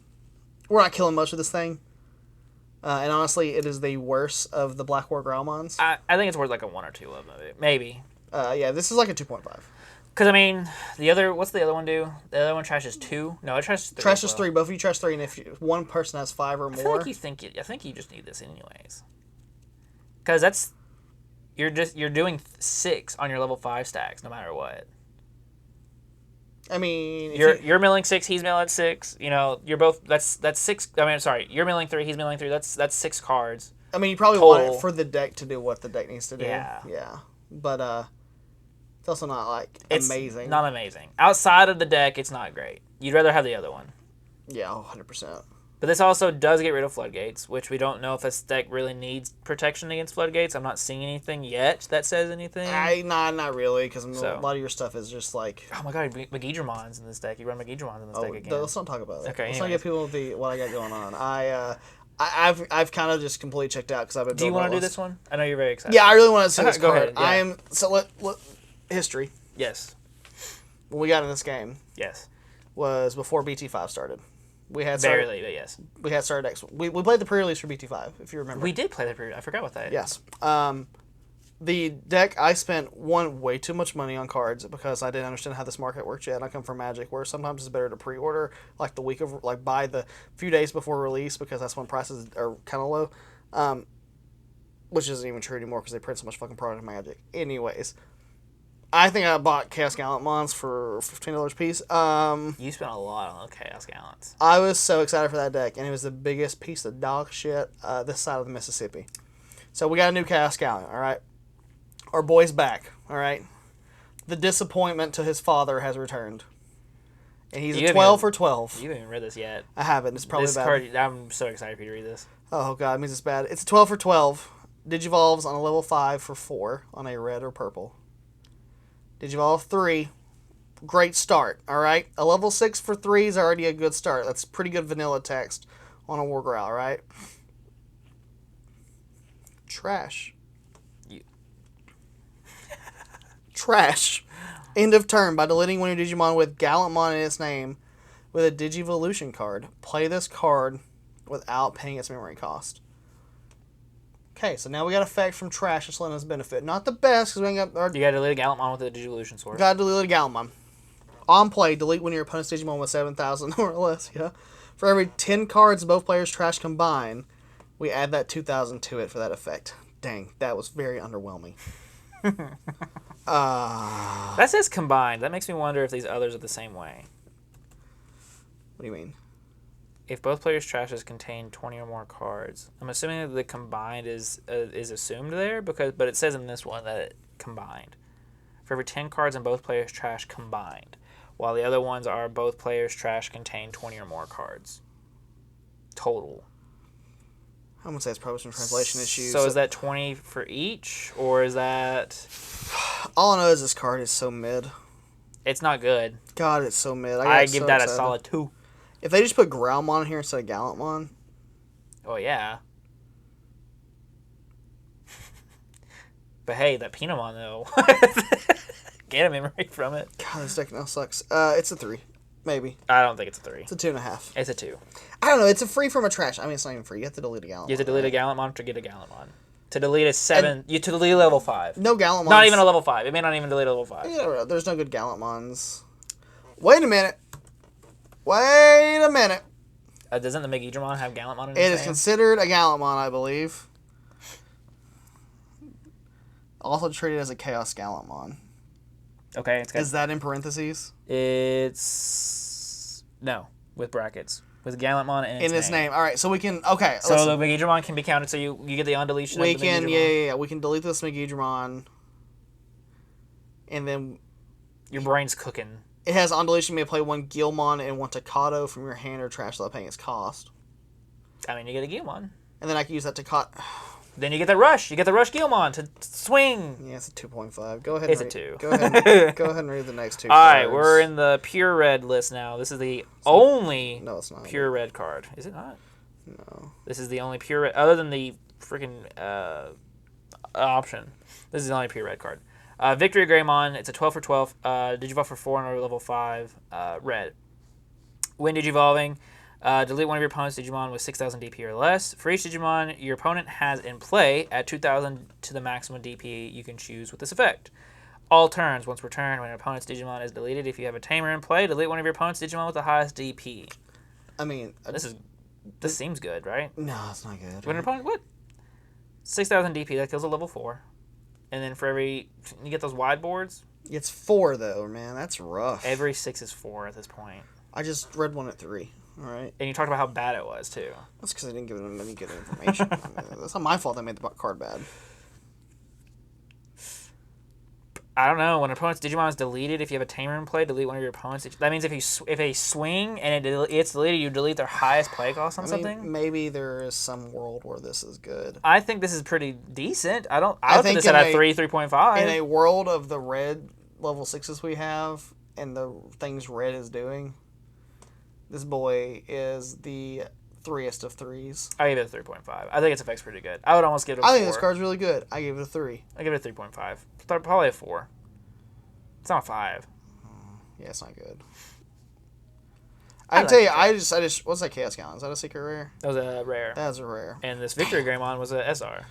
we're not killing much of this thing. And honestly, it is the worst of the Black War Growlmons. I think it's worth like a 1 or 2 of them, maybe. Yeah, this is like a 2.5. Because, I mean, what's the other one do? The other one trashes 2? No, it trashes 3. Trashes 3. Both of you trash 3, and if one person has 5 or more... I think you just need this anyways. Because you're doing 6 on your level 5 stacks, no matter what. I mean... You're milling 6, he's milling 6. You know, you're both... That's 6... I mean, sorry. You're milling 3, he's milling 3. That's 6 cards. I mean, you probably want it for the deck to do what the deck needs to do. Yeah. But, it's also not, like, amazing. It's not amazing. Outside of the deck, it's not great. You'd rather have the other one. Yeah, 100%. But this also does get rid of floodgates, which we don't know if this deck really needs protection against floodgates. I'm not seeing anything yet that says anything. Not really, because a lot of your stuff is just like... Oh my god, Magidramons in this deck. You run Magidramons in this deck again. Let's not talk about that. Okay, let's not give people what I got going on. I've kind of just completely checked out because I've been... Do you want to do this one? I know you're very excited. Yeah, I really want to see this card. Go ahead. Yeah. History. Yes. When we got in this game. Yes. Was before BT5 started. We had barely, but yes. We had started X. We played the pre-release for BT5, if you remember. We did play the pre-release. I forgot what that is. Yes. The deck, I spent way too much money on cards because I didn't understand how this market works yet. And I come from Magic, where sometimes it's better to pre-order like the week of, like buy the few days before release because that's when prices are kind of low. Which isn't even true anymore because they print so much fucking product in Magic. Anyways. I think I bought Chaos Gallantmons for $15 a piece. You spent a lot on Chaos Gallants. I was so excited for that deck, and it was the biggest piece of dog shit this side of the Mississippi. So we got a new Chaos Gallant, all right? Our boy's back, all right? The disappointment to his father has returned. And he's a 12 for 12. You haven't even read this yet. I haven't. It's probably bad. Card, I'm so excited for you to read this. Oh, God, it means it's bad. It's a 12 for 12. Digivolves on a level 5 for 4 on a red or purple. Digivolve 3, great start, alright? A level 6 for 3 is already a good start. That's pretty good vanilla text on a War Growl, alright? Trash. Trash. End of turn. By deleting one of your Digimon with Gallantmon in its name with a Digivolution card. Play this card without paying its memory cost. Okay, so now we got effect from trash that's letting us benefit. Not the best, because we ain't got... You gotta delete a Gallantmon with a Digivolution source. Gotta delete a Gallantmon. On play, delete one of your opponent's Digimon with 7,000 or less, yeah? For every 10 cards both players trash combine, we add that 2,000 to it for that effect. Dang, that was very underwhelming. That says combined. That makes me wonder if these others are the same way. What do you mean? If both players' trashes contain 20 or more cards, I'm assuming that the combined is assumed there, but it says in this one that it combined. For every 10 cards in both players' trash combined, while the other ones are both players' trash contain 20 or more cards. Total. I'm going to say it's probably some translation issues. So is that 20 for each, or is that... All I know is this card is so mid. It's not good. God, it's so mid. I give that a solid 2. If they just put Growlmon here instead of Gallantmon. Oh, yeah. But hey, that Pinamon, though. Get a memory from it. God, this deck now sucks. It's a 3. Maybe. I don't think it's a 3. It's a 2.5. It's a 2. I don't know. It's a free from a trash. I mean, it's not even free. You have to delete a Gallantmon. You have to delete a Gallantmon to get a Gallantmon. To delete a 7... You to delete a level 5. No Gallantmons. Not even a level 5. It may not even delete a level 5. Yeah, there's no good Gallantmons. Wait a minute. Wait a minute. Doesn't the Megidramon have Gallantmon in its name? It is considered a Gallantmon, I believe. Also treated as a Chaos Gallantmon. Okay, it's good. Is that in parentheses? It's... No, with brackets. With Gallantmon in its name. All right, so we can... Okay, so listen. The Megidramon can be counted, so you get the undeletion we of the can, Megidramon. Yeah. We can delete this Megidramon. And then... Your brain's cooking. It has on deletion, you may play one Guilmon and one Takato from your hand or trash without paying its cost. I mean, you get a Guilmon. And then I can use that Takato... Then you get the Rush. You get the Rush Guilmon to swing. Yeah, it's a 2.5. Go ahead. It's a 2. Go ahead and read the next 2 All cards. right, we're in the pure red list now. This is the only it's not. Pure red card. Is it not? No. This is the only pure red, other than the freaking option. This is the only pure red card. Victory Greymon. It's a 12 for 12. Digivolve for 4 and level 5. Red. When Digivolving, Delete one of your opponent's Digimon with 6,000 DP or less. For each Digimon your opponent has in play, add 2,000 to the maximum DP you can choose with this effect. All turns, once per turn, when an opponent's Digimon is deleted, if you have a tamer in play, delete one of your opponent's Digimon with the highest DP. I mean... This seems good, right? No, it's not good. When an opponent... What? 6,000 DP, that kills a level 4. And then for every... You get those wide boards? It's 4, though, man. That's rough. Every 6 is 4 at this point. I just read one at 3. All right. And you talked about how bad it was, too. That's because I didn't give them any good information. That's not my fault I made the card bad. I don't know. When an opponent's Digimon is deleted, if you have a tamer in play, delete one of your opponent's. That means if they swing and it's deleted, you delete their highest play cost on something. Maybe there is some world where this is good. I think this is pretty decent. I would put this at a 3.5. In a world of the red level 6s we have and the things red is doing, this boy is the 3est of 3s. I give it a 3.5. I think its effect's pretty good. I would almost give it a 4. I think this card's really good. I give it a 3. I give it a 3.5. Probably a 4. It's not a 5. Yeah, it's not good. I can tell you, I just what's that Chaos Gallon? Is that a secret rare? That was a rare. That was a rare. And this Victory Greymon was a SR.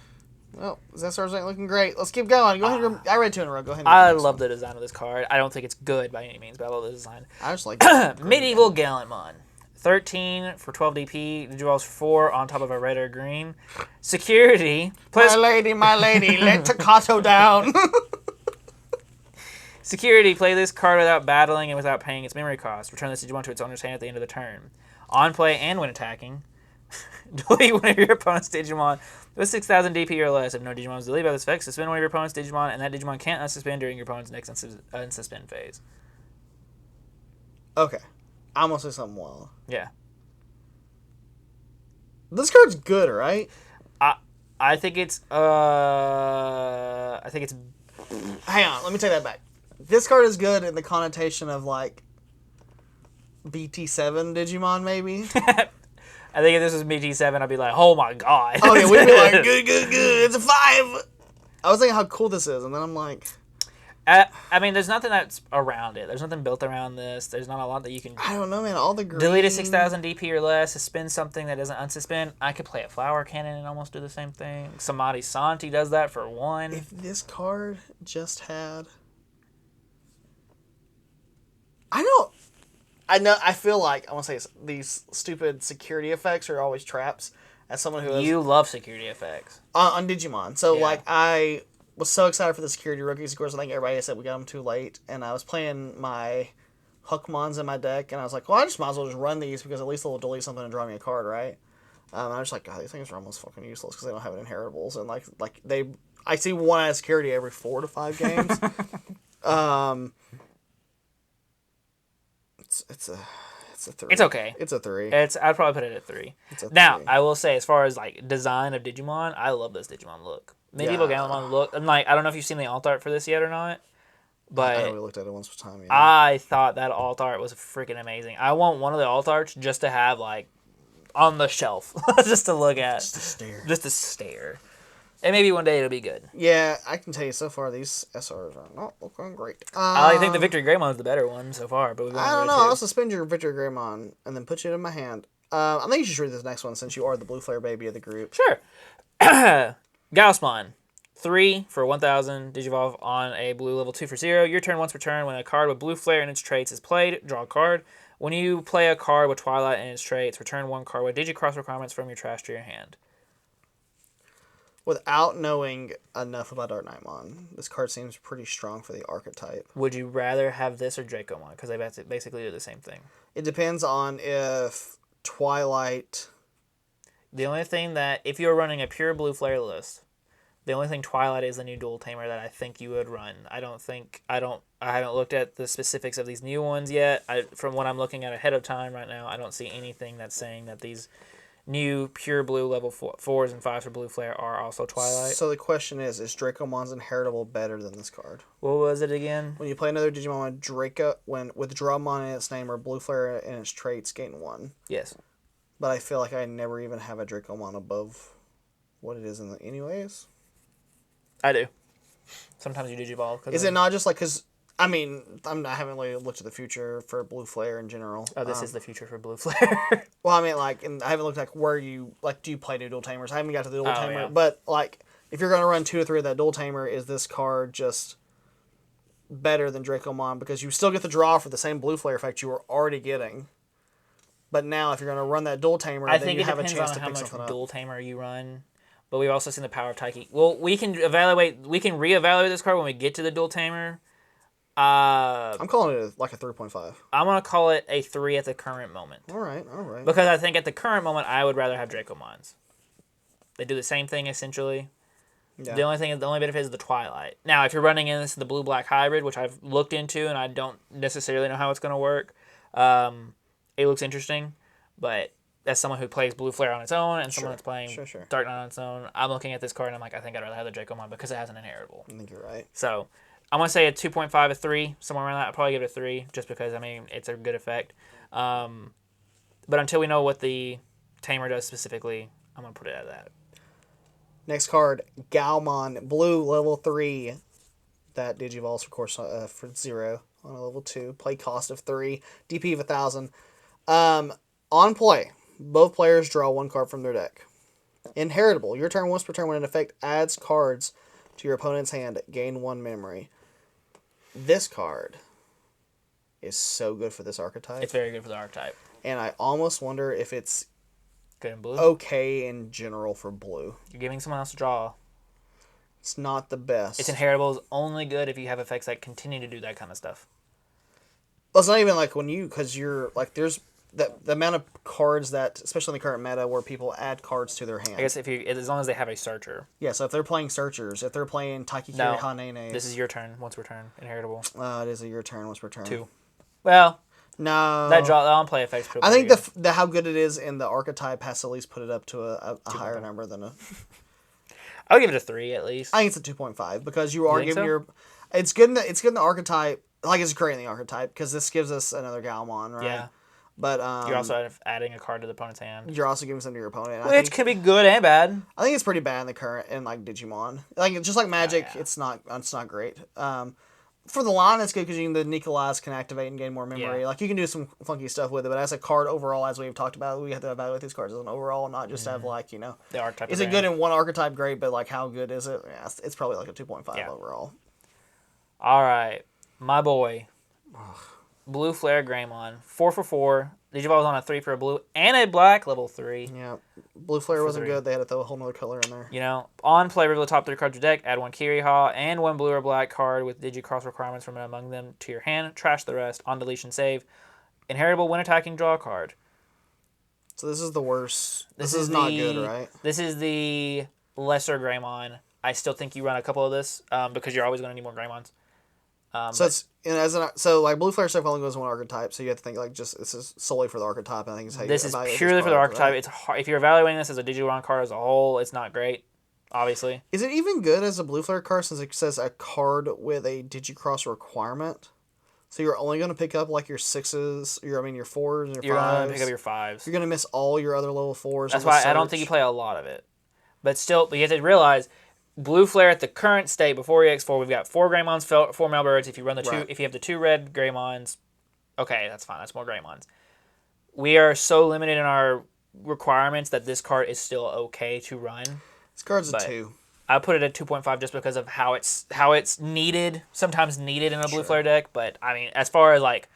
Well, this SR's ain't looking great. Let's keep going. Go ahead. I read 2 in a row. Go ahead. I love the design of this card. I don't think it's good by any means, but I love the design. I just like Medieval Gallantmon. 13 for 12 DP. Digivolves for 4 on top of a red or green. Security. My lady, let Takato down. Security, play this card without battling and without paying its memory cost. Return this Digimon to its owner's hand at the end of the turn. On play and when attacking, delete one of your opponent's Digimon with 6,000 DP or less. If no Digimon is deleted by this effect, suspend one of your opponent's Digimon, and that Digimon can't unsuspend during your opponent's next unsuspend phase. Okay. I'm going to say something wild. Yeah. This card's good, right? I think it's... Hang on, let me take that back. This card is good in the connotation of, like, BT7 Digimon, maybe? I think if this was BT7, I'd be like, oh my god. Oh, yeah, we'd be like, good, it's a 5! I was thinking how cool this is, and then I'm like... I mean, there's nothing that's around it. There's nothing built around this. There's not a lot that you can... I don't know, man. All the green... Delete a 6,000 DP or less, suspend something that doesn't unsuspend. I could play a Flower Cannon and almost do the same thing. Samadhi Santi does that for 1. If this card just had... I feel like, I want to say these stupid security effects are always traps. As someone who... You love security effects. On Digimon. So, Yeah. I was so excited for the security rookies. Of course, I think everybody said we got them too late. And I was playing my Hookmons in my deck, and I was like, well, I just might as well just run these because at least they'll delete something and draw me a card, right? I was just like, God, these things are almost fucking useless because they don't have inheritables. And, I see one out of security every 4 to 5 games. It's a 3. It's okay. It's a 3. I'd probably put it at 3. It's a 3. Now, I will say, as far as design of Digimon, I love this Digimon look. Medieval Gallantmon look. And I don't know if you've seen the alt art for this yet or not, but I know we looked at it once per time. Yeah. I thought that alt art was freaking amazing. I want one of the alt arts just to have on the shelf, just to look at, just to stare. And maybe one day it'll be good. Yeah, I can tell you so far these SRs are not looking great. I think the Victory Greymon is the better one so far. But I don't know. I'll suspend your Victory Greymon and then put you in my hand. I think you should read this next one since you are the blue flare baby of the group. Sure. Gaussmon. 3 for 1,000. Digivolve on a blue level 2 for 0. Your turn once per turn. When a card with blue flare and its traits is played, draw a card. When you play a card with Twilight and its traits, return 1 card with Digicross requirements from your trash to your hand. Without knowing enough about Dark Knightmon, this card seems pretty strong for the archetype. Would you rather have this or Dracomon? Because they basically do the same thing. It depends on if Twilight... The only thing that, if you're running a pure blue flare list, the only thing Twilight is the new dual tamer that I think you would run. I haven't looked at the specifics of these new ones yet. From what I'm looking at ahead of time right now, I don't see anything that's saying that these new pure blue level 4s and 5s for blue flare are also Twilight. So the question is Dracomon's inheritable better than this card? What was it again? When you play another Digimon with Dramon in its name or blue flare in its traits, gain 1. Yes. But I feel like I never even have a Dracomon above what it is anyways. I do. Sometimes you Digivolve. Is it not just because I mean, I haven't really looked at the future for Blue Flare in general. Oh, this is the future for Blue Flare. Well, I mean, like, and I haven't looked like where you do you play new dual tamers? I haven't got to the dual tamer, yeah. but like, if you're gonna run 2 or 3 of that dual tamer, is this card just better than Dracomon because you still get the draw for the same Blue Flare effect you were already getting? But now, if you're gonna run that dual tamer, then you have a chance to pick something up. I think it depends on how much dual tamer you run. But we've also seen the power of Taiki. Well, we can reevaluate this card when we get to the dual tamer. I'm calling it like a 3.5. I'm going to call it a 3 at the current moment. All right. Because I think at the current moment, I would rather have Dracomons. They do the same thing, essentially. Yeah. The only benefit is the Twilight. Now, if you're running in the blue-black hybrid, which I've looked into, and I don't necessarily know how it's going to work, it looks interesting. But as someone who plays Blue Flare on its own, and someone that's playing Dark Knight on its own, I'm looking at this card, and I'm like, I think I'd rather have the Dracomon because it has an inheritable. I think you're right. So I'm going to say a 2.5, a 3, somewhere around that. I'll probably give it a 3 just because, I mean, it's a good effect. But until we know what the Tamer does specifically, I'm going to put it at that. Next card, Galmon, blue, level 3. That Digivolves, of course, for 0 on a level 2. Play cost of 3. DP of 1,000. On play, both players draw 1 card from their deck. Inheritable. Your turn once per turn when an effect adds cards to your opponent's hand, gain 1 memory. This card is so good for this archetype. It's very good for the archetype. And I almost wonder if it's good in blue. Okay in general for blue. You're giving someone else a draw. It's not the best. Its inheritable is only good if you have effects that continue to do that kind of stuff. Well, it's not even like because you're like, there's the amount of cards that, especially in the current meta, where people add cards to their hand. I guess as long as they have a searcher. Yeah, so if they're playing searchers, if they're playing Taikikiri Hanene. This is your turn, once per turn, inheritable. It is your turn, once per turn. 2. Well, no. That on-play effect's pretty I think good. the how good it is in the archetype has to at least put it up to a higher number than a... I would give it a 3 at least. I think it's a 2.5 because you are giving your... It's good in the archetype. Like, it's great in the archetype because this gives us another Galmon, right? Yeah. But you're also adding a card to the opponent's hand. You're also giving something to your opponent. Which could be good and bad. I think it's pretty bad in the current in like Digimon. Like just like Magic, it's not great. For the line, it's good because the Nikolai's can activate and gain more memory. Yeah. Like you can do some funky stuff with it, but as a card overall, as we've talked about, we have to evaluate these cards as an overall, not just have like the archetype. Is it good in one archetype? Great, but like how good is it? Yeah, it's probably like a 2.5 overall. All right, my boy, Blue Flare Greymon, 4 for 4. Digivolves on a 3 for a blue and a black, level 3. Yeah, Blue Flare wasn't good. They had to throw a whole nother color in there. On play, reveal the top 3 cards of your deck, add 1 Kiriha and 1 blue or black card with Digi-Cross requirements from among them to your hand, trash the rest, on deletion save. Inheritable when attacking, draw a card. So this is the worst. This is not good, right? This is the lesser Greymon. I still think you run a couple of this because you're always going to need more Greymons. So like Blue Flare stuff only goes one archetype, so you have to think like just this is solely for the archetype. I think is how this is purely for the archetype. Right? It's hard. If you're evaluating this as a Digimon card as a whole, it's not great. Obviously, is it even good as a Blue Flare card since it says a card with a Digi-Cross requirement? So you're only going to pick up like your 6s, your 4s, and your 5s. You're going to pick up your 5s. You're going to miss all your other level 4s. That's why I don't think you play a lot of it. But still, you have to realize. Blue Flare at the current state before EX4, we've got 4 Greymons, 4 Malbirds. If you run if you have the 2 red Greymons, okay, that's fine. That's more Greymons. We are so limited in our requirements that this card is still okay to run. This card's a 2. I put it at 2.5 just because of how it's needed, sometimes needed in a Blue Flare deck. But I mean, as far as like,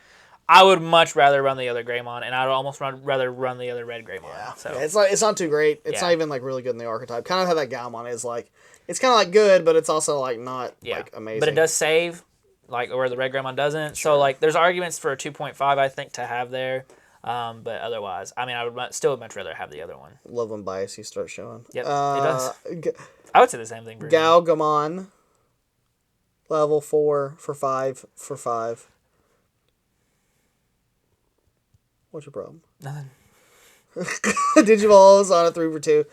I would much rather run the other Greymon, and I'd almost rather run the other red Greymon. Yeah. So it's not too great. It's not even like really good in the archetype. Kind of how that Galmon is like. It's kind of like good, but it's also like not like amazing. But it does save, like where the red Greymon doesn't. Sure. So like there's arguments for a 2.5 I think to have there, but otherwise, I mean I would still much rather have the other one. Love when bias you start showing. Yep, it does. I would say the same thing. Galgamon, level 4 for 5 for 5. What's your problem? Nothing. Digivolves on a 3 for 2.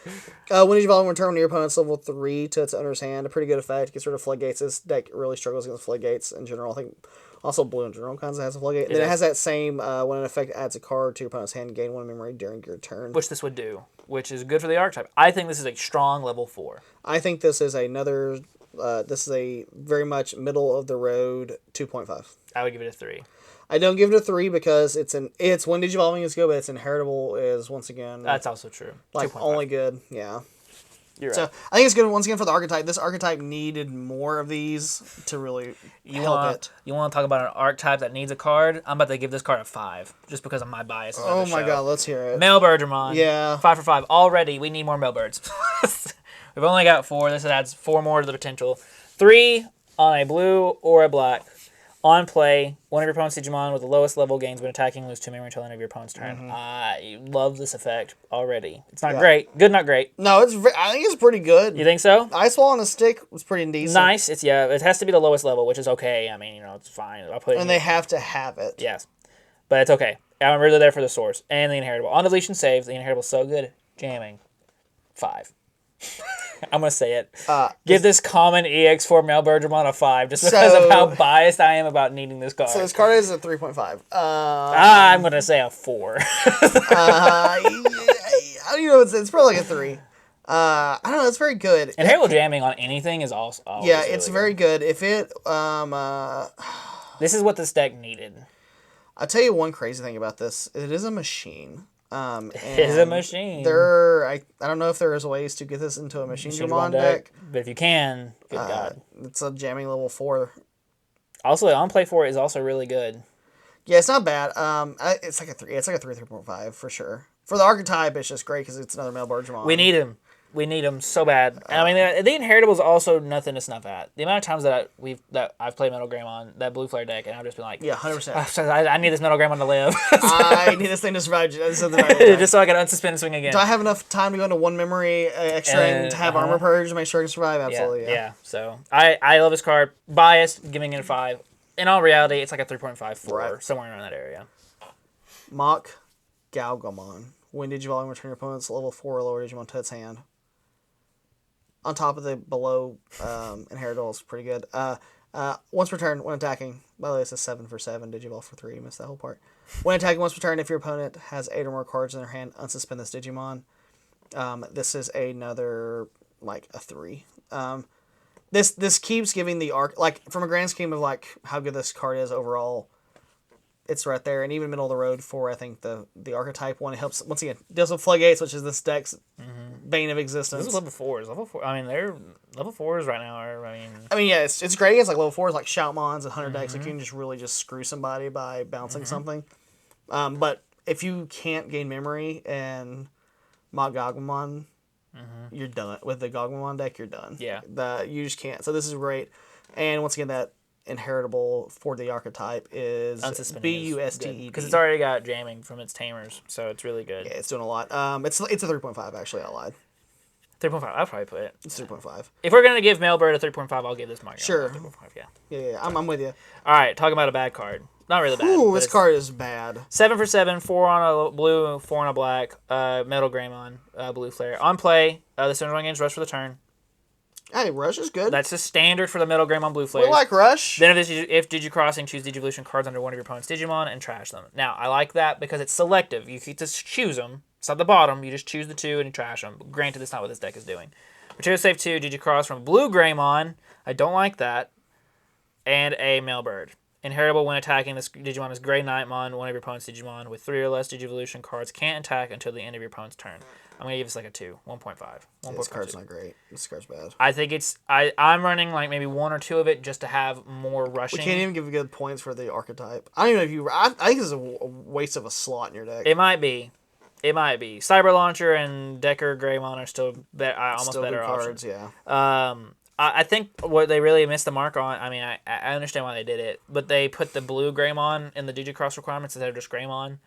When Digivolve, return your opponent's level 3 to its owner's hand. A pretty good effect. Gets rid of floodgates. This deck really struggles against floodgates in general. I think also blue in general kinds of has a floodgate. And then it has that same when an effect adds a card to your opponent's hand, gain 1 memory during your turn. Which this would do, which is good for the archetype. I think this is a strong level 4. I think this is another This is a very much middle of the road 2.5. I would give it a 3. I don't give it a 3 because it's when Digivolving is good, but it's inheritable is once again That's also true. like 2.5. only good. Yeah. You're right. So I think it's good once again for the archetype. This archetype needed more of these to really help it. You want to talk about an archetype that needs a card? I'm about to give this card a 5 just because of my bias. Oh my god, let's hear it. Male Birdramon. Yeah. 5 for 5. Already, we need more male birds. We've only got 4. This adds 4 more to the potential. 3 on a blue or a black. On play, one of your opponent's Digimon with the lowest level gains when attacking lose 2 memory until the end of your opponent's turn. I love this effect already. It's not great. Good, not great. No, I think it's pretty good. You think so? Ice Wall on a Stick was pretty decent. Nice. It has to be the lowest level, which is okay. I mean, it's fine. I'll put it. And they have to have it. Yes, but it's okay. I'm really there for the source and the inheritable. On deletion save, the inheritable so good. Jamming, 5. I'm going to say it. Give this common EX4 Male Birdramon a 5 just because of how biased I am about needing this card. So this card is a 3.5. I'm going to say a 4. It's probably like a 3. I don't know. It's very good. Inheritable jamming on anything is also yeah, it's really very good. If it this is what this deck needed. I'll tell you one crazy thing about this. It is a machine. It is a machine. I don't know if there is ways to get this into a machine Digimon deck. But if you can, good God. It's a jamming level 4. Also, the on-play for it is also really good. Yeah, it's not bad. It's like a 3. It's like a 3.5 for sure. For the archetype, it's just great because it's another male Birdramon. We need him. We need them so bad. And I mean, the inheritable is also nothing to snuff at. The amount of times that I've played Metal Greymon, that blue flare deck, and I've just been like, yeah, 100%. I need this Metal Greymon to live. I need this thing to survive. Just so I can unsuspend and swing again. Do I have enough time to go into 1 memory extra and to have armor purge to make sure I can survive? Absolutely. Yeah. So I love this card. Biased, giving it a 5. In all reality, it's like a 3.5, 4, somewhere around that area. Mach Galgamon. When Digivolving, return your opponent's level 4 or lower Digimon to its hand. On top of the below inheritable is pretty good. Once per turn, when attacking, by the way, it's a 7 for 7, Digivolve for 3, you missed that whole part. When attacking once per turn, if your opponent has 8 or more cards in their hand, unsuspend this Digimon. This is another, like, a 3. This keeps giving the arc, like, from a grand scheme of, like, how good this card is overall, it's right there. And even middle of the road for, I think, the archetype one, it helps, once again, deals with Floodgates, which is this deck's bane of existence. This is level 4s. Level 4, I mean, they're level 4s right now. I mean, yeah, it's great against, like, level 4s, like, Shoutmons and 100 decks. Like, you can just really just screw somebody by bouncing something. But if you can't gain memory and Mach Gagumon, you're done. With the Gagumon deck, you're done. Yeah. You just can't. So this is great. And once again, that inheritable for the archetype is BUSTE. Because it's already got jamming from its tamers, so it's really good. Yeah, it's doing a lot. It's a 3.5, actually. I lied. 3.5, I'll probably put it. It's 3.5. If we're going to give Mailbird a 3.5, I'll give this Mario. Sure. 3.5, yeah. Yeah, I'm with you. All right, talking about a bad card. Not really bad. Ooh, this card is bad. 7 for 7, 4 on a blue, 4 on a black, Metal Greymon, blue flare. On play, the center gains rush for the turn. Hey, Rush is good. That's the standard for the Metal Greymon blue flare. We like Rush. Then if Digicrossing, choose Digivolution cards under one of your opponent's Digimon and trash them. Now, I like that because it's selective. You get to choose them. It's at the bottom. You just choose the 2 and you trash them. Granted, that's not what this deck is doing. Material Save 2, Digicross from Blue Greymon. I don't like that. And a Mailbird. Inheritable when attacking, this Digimon is Grey Knightmon, one of your opponent's Digimon, with 3 or less Digivolution cards can't attack until the end of your opponent's turn. I'm going to give this like a 2, 1.5. This card's not great. This card's bad. I think it's... I'm running like maybe 1 or 2 of it just to have more rushing. We can't even give good points for the archetype. I don't even know if you... I think this is a waste of a slot in your deck. It might be. It might be. Cyber Launcher and Decker Greymon are still almost better cards, options. Yeah. I think what they really missed the mark on, I mean, I understand why they did it, but they put the blue Greymon in the Digicross requirements instead of just Greymon.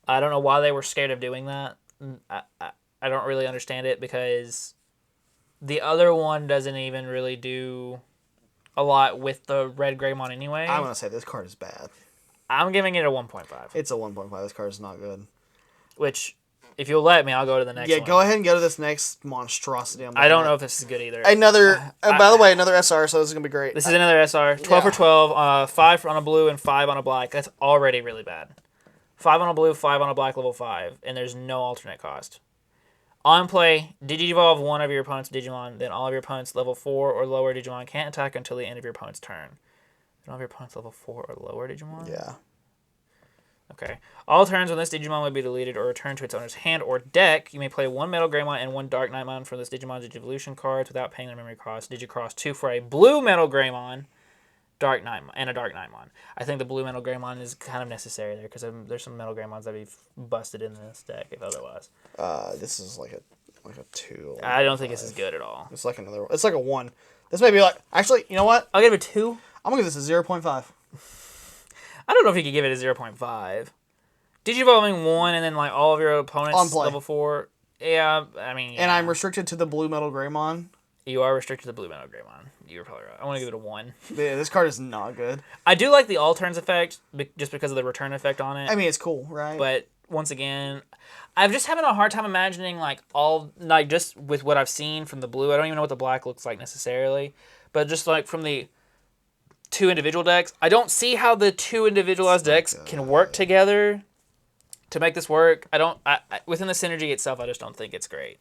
I don't know why they were scared of doing that. I don't really understand it because the other one doesn't even really do a lot with the red Greymon anyway. I'm going to say this card is bad. I'm giving it a 1.5. It's a 1.5. This card is not good. Which... If you'll let me, I'll go to the next one. Yeah, go ahead and go to this next monstrosity. I don't know if this is good either. By the way, another SR, so this is going to be great. This is another SR. 12 for 12, 5 on a blue and 5 on a black. That's already really bad. 5 on a blue, 5 on a black, level 5, and there's no alternate cost. On play, Digivolve one of your opponent's Digimon, then all of your opponent's level 4 or lower Digimon can't attack until the end of your opponent's turn. Then all of your opponent's level 4 or lower Digimon? Yeah. Okay. All turns when this Digimon would be deleted or returned to its owner's hand or deck, you may play 1 Metal Greymon and 1 Dark Knightmon from this Digimon's Digivolution cards without paying their memory cost. Digicross 2 for a blue Metal Greymon, Dark Knightmon, and a Dark Knightmon. I think the blue Metal Greymon is kind of necessary there because there's some Metal Greymons that be busted in this deck if otherwise. This is like a 2. I don't think this is good at all. It's like another. It's like a 1. This may be like. Actually, you know what? I'll give it a 2. I'm gonna give this a 0.5. I don't know if you could give it a 0.5. Digivolving 1 and then like all of your opponents level 4. Yeah, I mean. Yeah. And I'm restricted to the blue Metal Greymon. You are restricted to the blue Metal Greymon. You're probably right. I want to give it a 1. Yeah, this card is not good. I do like the all turns effect just because of the return effect on it. I mean, it's cool, right? But once again, I'm just having a hard time imagining just with what I've seen from the blue. I don't even know what the black looks like necessarily, but just like from the 2 individual decks, I don't see how the 2 individualized decks can work together to make this work. Within the synergy itself, I just don't think it's great.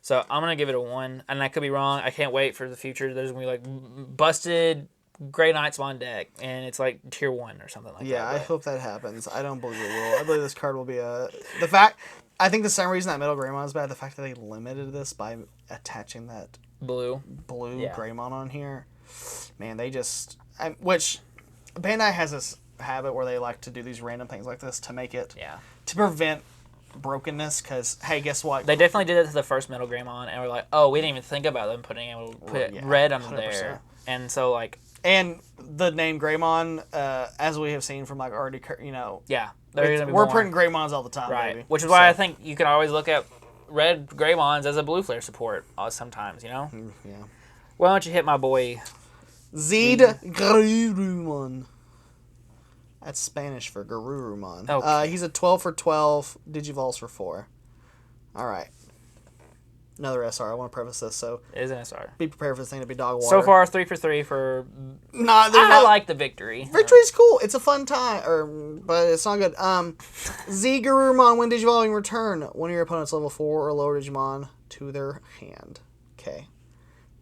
So I'm going to give it a 1, and I could be wrong. I can't wait for the future. There's going to be like busted Grey Knightsmon deck, and it's like tier 1 or something like that. Yeah, I hope that happens. I don't believe it will. I believe this card will be I think the same reason that Metal Greymon is bad, the fact that they limited this by attaching that blue Greymon on here. Man, they just... which, Bandai has this habit where they like to do these random things like this to make it... Yeah. To prevent brokenness, because, hey, guess what? They definitely did it to the first Metal Greymon, and we're like, oh, we didn't even think about them putting red on 100%. There. And so, like... And the name Greymon, as we have seen from, like, already, Yeah. We're printing Greymons all the time, right? baby. Which is why I think you can always look at red Greymons as a blue flare support sometimes, Yeah. Why don't you hit my boy? Zed Garurumon. That's Spanish for Garurumon. Okay. He's a 12 for 12, Digivolves for 4. All right. Another SR. I want to preface this, so... It is an SR. Be prepared for this thing to be dog water. So far, 3 for 3 for... I like the victory. Victory's cool. It's a fun time, but it's not good. Z Garurumon, when Digivolving, return one of your opponent's level 4 or lower Digimon to their hand. Okay.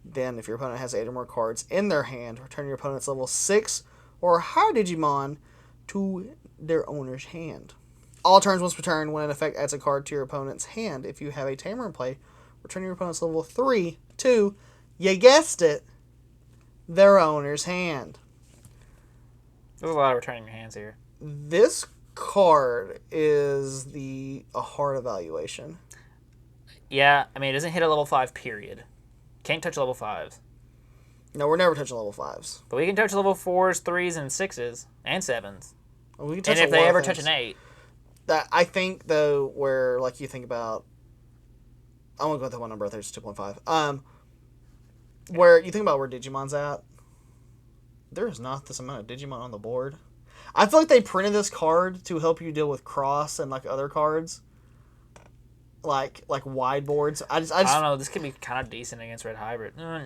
Then, if your opponent has 8 or more cards in their hand, return your opponent's level 6 or higher Digimon to their owner's hand. All turns once per turn, when an effect adds a card to your opponent's hand. If you have a Tamer in play, return your opponent's level 3 to, you guessed it, their owner's hand. There's a lot of returning your hands here. This card is a hard evaluation. Yeah, I mean, it doesn't hit a level 5, period. Can't touch level 5s. No, we're never touching level 5s. But we can touch level 4s, 3s, and 6s, and 7s. We can touch and if they ever touch an 8. I think, though, where, like, you think about... I won't go with the one number. I think it's 2.5. Where you think about where Digimon's at, there is not this amount of Digimon on the board. I feel like they printed this card to help you deal with cross and like other cards, like wide boards. I don't know. This could be kind of decent against Red Hybrid. No.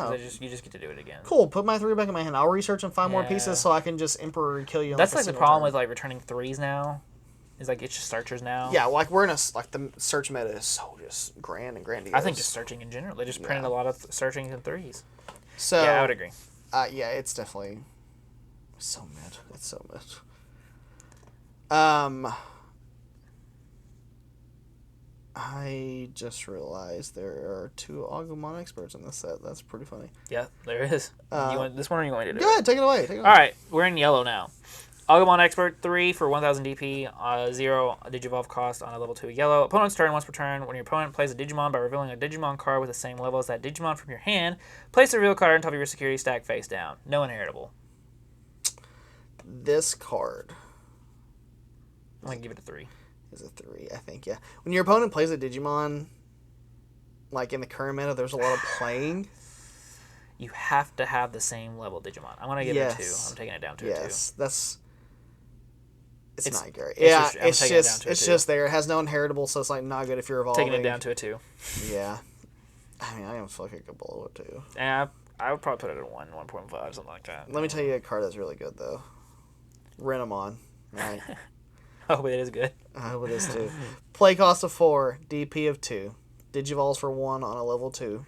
You just get to do it again. Cool. Put my 3 back in my hand. I'll research and find more pieces so I can just Emperor and kill you. That's like the problem with like returning 3s now. Is like it's just searchers now. Yeah, like we're in the search meta is so just grand and grandiose. I think just searching in general. They just printed a lot of searching in 3s. So yeah, I would agree. Yeah, it's definitely so mid. It's so mid. I just realized there are 2 Agumon experts in this set. That's pretty funny. Yeah, there is. You want this one or you want me to do it? Go ahead, take it away. All right, we're in yellow now. Agumon Expert, 3 for 1000 DP, 0 Digivolve cost on a level 2 yellow. Opponent's turn, once per turn. When your opponent plays a Digimon by revealing a Digimon card with the same level as that Digimon from your hand, place the reveal card on top of your security stack face down. No inheritable. This card... I'm going to give it a 3. Is a 3, I think, yeah. When your opponent plays a Digimon, like in the current meta, there's a lot of playing. You have to have the same level Digimon. I'm going to give it a 2. I'm taking it down to a 2. Yes, It's not great. Yeah, it's just there. It has no inheritable, so it's like not good if you're evolving. Taking it down to a 2. Yeah. I mean, I don't feel like it could go below a 2. Yeah, I would probably put it at 1, 1.5, something like that. Let me tell you a card that's really good, though. Renamon. Right? I hope it is good. I hope it is too. Play cost of 4, DP of 2. Digivolves for 1 on a level 2,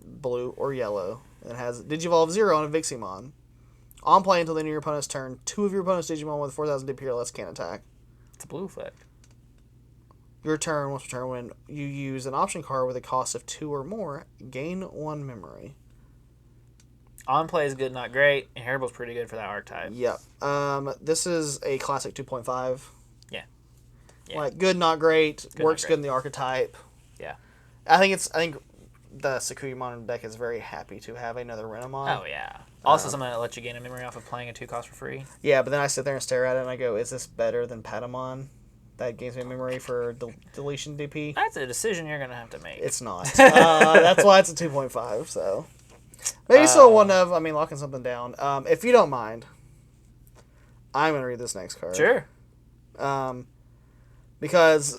blue or yellow. It has Digivolve 0 on a Viximon. On play until the end of your opponent's turn, 2 of your opponent's Digimon with 4,000 DP or less can attack. It's a blue effect. Your turn, once per turn, when you use an option card with a cost of 2 or more, gain 1 memory. On play is good, not great. Inheritable's pretty good for that archetype. Yep. This is a classic 2.5. Yeah. Like, good, not great. Good, works not great. good in the archetype. Yeah. I think the Sakuyamon deck is very happy to have another Renamon. Oh, yeah. Also something that lets you gain a memory off of playing a 2 cost for free. Yeah, but then I sit there and stare at it and I go, is this better than Patamon? That gains me memory for deletion DP. That's a decision you're going to have to make. It's not. That's why it's a 2.5, so. Maybe still one of, locking something down. If you don't mind, I'm going to read this next card. Sure. Because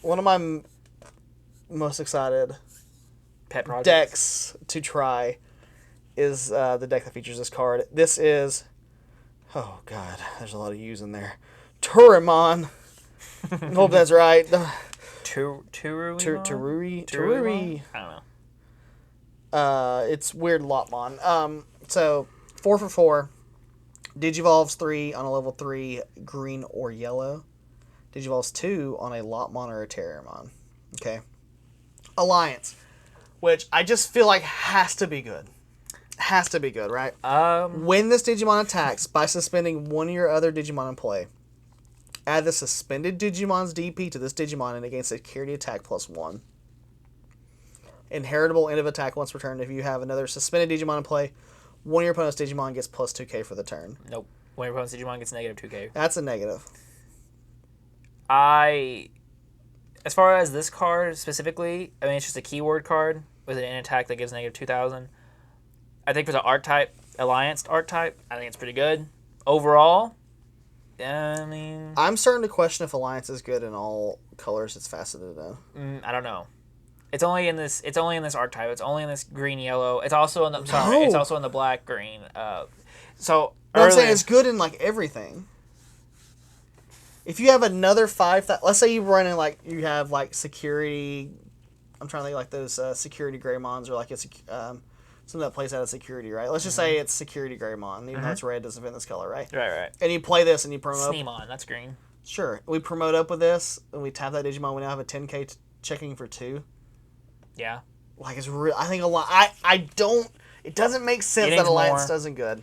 one of my most excited Pet project. decks to try is the deck that features this card. This is, oh god, there's a lot of U's in there. Turimon. Hope that's right. Tururi. I don't know. It's weird Lotmon. So 4 for 4. Digivolves 3 on a level 3, green or yellow. Digivolves 2 on a Lotmon or a Terriermon. Okay. Alliance, which I just feel like has to be good. Has to be good, right? When this Digimon attacks by suspending one of your other Digimon in play, add the suspended Digimon's DP to this Digimon and it gains security attack +1. Inheritable end of attack once per turn. If you have another suspended Digimon in play, one of your opponent's Digimon gets +2k for the turn. Nope. One of your opponent's Digimon gets -2k. That's a negative. As far as this card specifically, it's just a keyword card with an in attack that gives -2,000. I think for the archetype, Alliance archetype, I think it's pretty good. Overall, I'm starting to question if Alliance is good in all colors it's faceted in. I don't know. It's only in this archetype. It's only in this green yellow. It's also in the It's also in the black green. I'm saying it's good in like everything. If you have another 5, let's say you run in you have security. I'm trying to think those security Greymons or something that plays out of security, right? Let's just say it's security Greymon, even though it's red, doesn't fit this color, right? Right. And you play this and you promote. Sneemon, that's green. Sure, we promote up with this and we tap that Digimon. We now have a 10k checking for 2. Yeah. It's real. I think a lot. I don't. It doesn't make sense that Alliance doesn't good.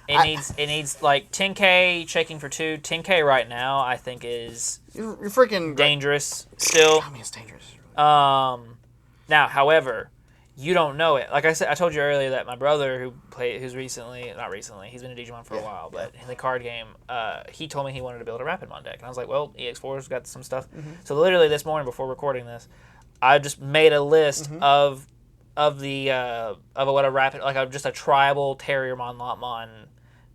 It needs 10k checking for 2. 10k right now I think is you're freaking dangerous still. It's dangerous. Now, however, you don't know it. Like I said, I told you earlier that my brother he's been a Digimon for a while, but in the card game, he told me he wanted to build a Rapidmon deck, and I was like, well, EX4's got some stuff. So literally this morning before recording this, I just made a list of what a rapid just a tribal Terriermon Lotmon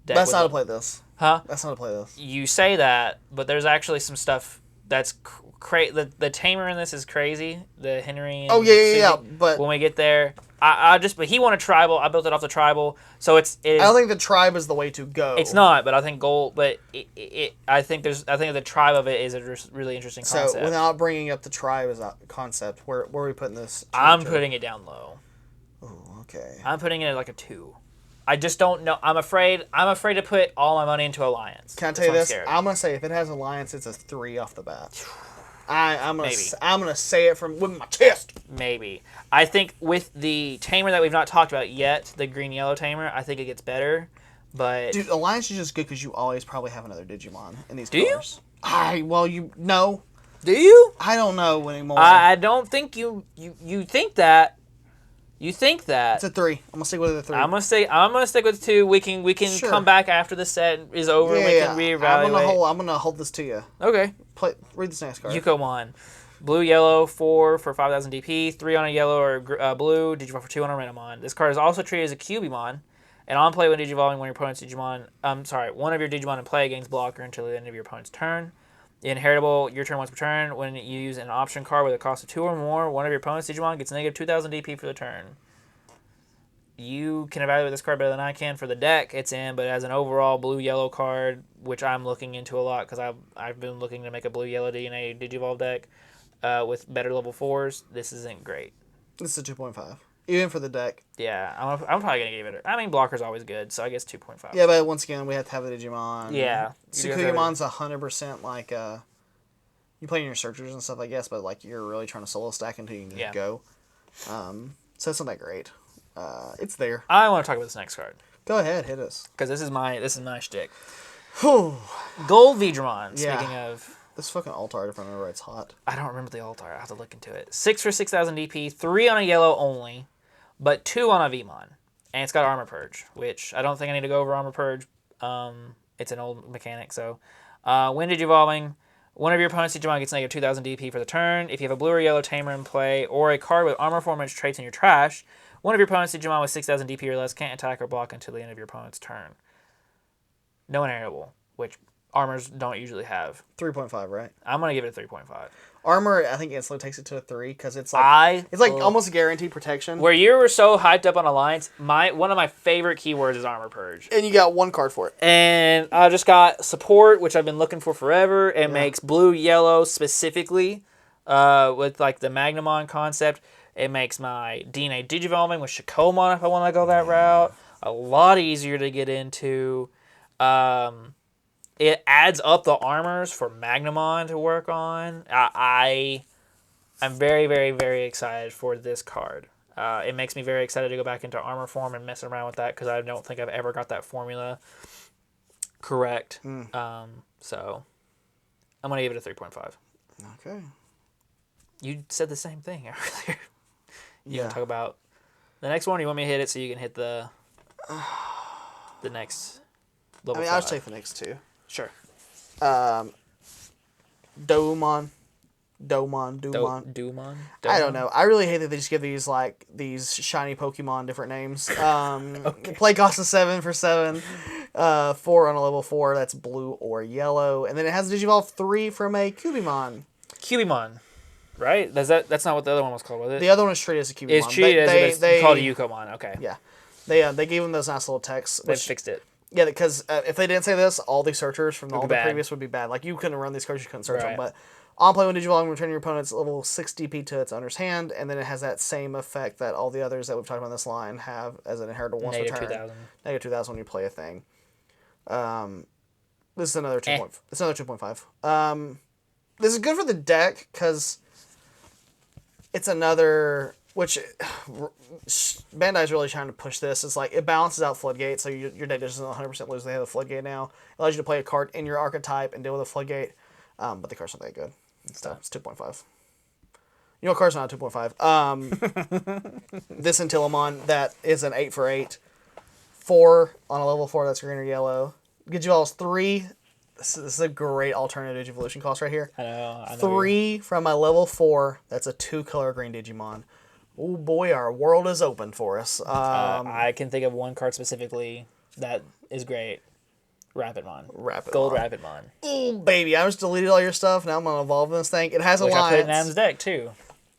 deck. That's not to play this. Huh? That's not to play this. You say that, but there's actually some stuff that's the tamer in this is crazy. The Henry. Oh yeah. But when we get there, but he wanted tribal. I built it off the tribal, so it is. I don't think the tribe is the way to go. It's not, but I think gold. But I think the tribe of it is a really interesting concept. So without bringing up the tribe as a concept, where are we putting this? I'm putting it down low. Oh, okay. I'm putting it at a 2. I just don't know. I'm afraid to put all my money into Alliance. Can I tell you this? I'm gonna say if it has Alliance, it's a 3 off the bat. I'm gonna say it with my chest. Maybe. I think with the tamer that we've not talked about yet, the green yellow tamer, I think it gets better. But dude, Alliance is just good because you always probably have another Digimon in these colors. Do you? No. Do you? I don't know anymore. I don't think you think that. You think that. It's a 3. I'm gonna stick with the 3. I'm gonna stick with 2. We can sure. come back after the set is over and we can reevaluate. I'm gonna hold this to you. Okay. Read this next card. Yukomon. Blue, yellow, 4 for 5,000 DP, 3 on a yellow or blue, Digivolve for 2 on a Renamon. This card is also treated as a Cubimon, and on play when Digivolving, when your opponent's one of your Digimon in play gains blocker until the end of your opponent's turn. Inheritable, your turn once per turn. When you use an option card with a cost of 2 or more, one of your opponent's Digimon gets -2,000 DP for the turn. you can evaluate this card better than I can for the deck it's in, but as an overall blue-yellow card, which I'm looking into a lot because I've been looking to make a blue-yellow DNA Digivolve deck with better level 4s, this isn't great. This is a 2.5. Even for the deck. Yeah, I'm probably going to give it I mean, blocker's always good, so I guess 2.5. Yeah, but once again, we have to have the Digimon. Yeah. Sukuyomon's 100% like, you play in your searchers and stuff, I guess, but like you're really trying to solo stack until you can just go. So it's not that great. It's there. I want to talk about this next card. Go ahead, hit us. Because this is my shtick. Whew. Gold Vidramon, Yeah. speaking of... This fucking Altar, if I remember, it's hot. I don't remember the Altar. I have to look into it. 6 for 6,000 DP, 3 on a yellow only, but 2 on a Vmon. And it's got Armor Purge, which I don't think I need to go over Armor Purge. It's an old mechanic, so... when Digivolving, one of your opponent's Digimon gets negative 2,000 DP for the turn. If you have a blue or yellow Tamer in play, or a card with Armor Formage traits in your trash, one of your opponent's Digimon with 6,000 DP or less can't attack or block until the end of your opponent's turn. No inheritable, which armors don't usually have. 3.5, right? I'm going to give it a 3.5. Armor, I think instantly takes it to a 3 because it's like almost guaranteed protection. Where you were so hyped up on Alliance, one of my favorite keywords is Armor Purge. And you got one card for it. And I just got Support, which I've been looking for forever. It makes blue-yellow specifically with like the Magnamon concept. It makes my DNA Digivolving with Shakomon if I want to go that route a lot easier to get into. It adds up the armors for Magnamon to work on. I'm very, very, very excited for this card. It makes me very excited to go back into armor form and mess around with that because I don't think I've ever got that formula correct. So I'm going to give it a 3.5. Okay. You said the same thing earlier. You Yeah. want to talk about the next one? Or you want me to hit it so you can hit the next level? I'll just take the next two. Sure. Domon. I don't know. I really hate that they just give these shiny Pokemon different names. Play cost of 7 for 7. 4 on a level 4. That's blue or yellow. And then it has Digivolve 3 from a Cubimon. Cubimon, right? That's not what the other one was called, was it? The other one is treated as a Cubimon. It's treated as called a Yukomon. Okay. Yeah. They gave them those nice little texts. They fixed it. Yeah, because if they didn't say this, all the searchers from all the previous would be bad. Like, you couldn't run these cards, you couldn't search them. But on play, when Digivolve, return your opponent's level 6 DP to its owner's hand, and then it has that same effect that all the others that we've talked about in this line have as an inherited once return. Negative 2,000 when you play a thing. This is another 2. It's another 2.5. This is good for the deck, because it's another... Which, Bandai's really trying to push this. It's like, it balances out Floodgate, so your deck doesn't 100% lose. They have the Floodgate now. It allows you to play a card in your archetype and deal with a Floodgate. But the card's not that good. It's 2.5. You know what card's not a 2.5? This Intillimon, that is an 8 for 8. 4 on a level 4, that's green or yellow. Digivolve's 3. This is a great alternative Digivolution cost right here. I know. 3 from my level 4, that's a 2-color green Digimon. Oh boy, our world is open for us. I can think of one card specifically that is great. Rapidmon. Gold Rapidmon. Oh baby, I just deleted all your stuff. Now I'm gonna evolve this thing. It has Alliance. I put it in Adam's deck too.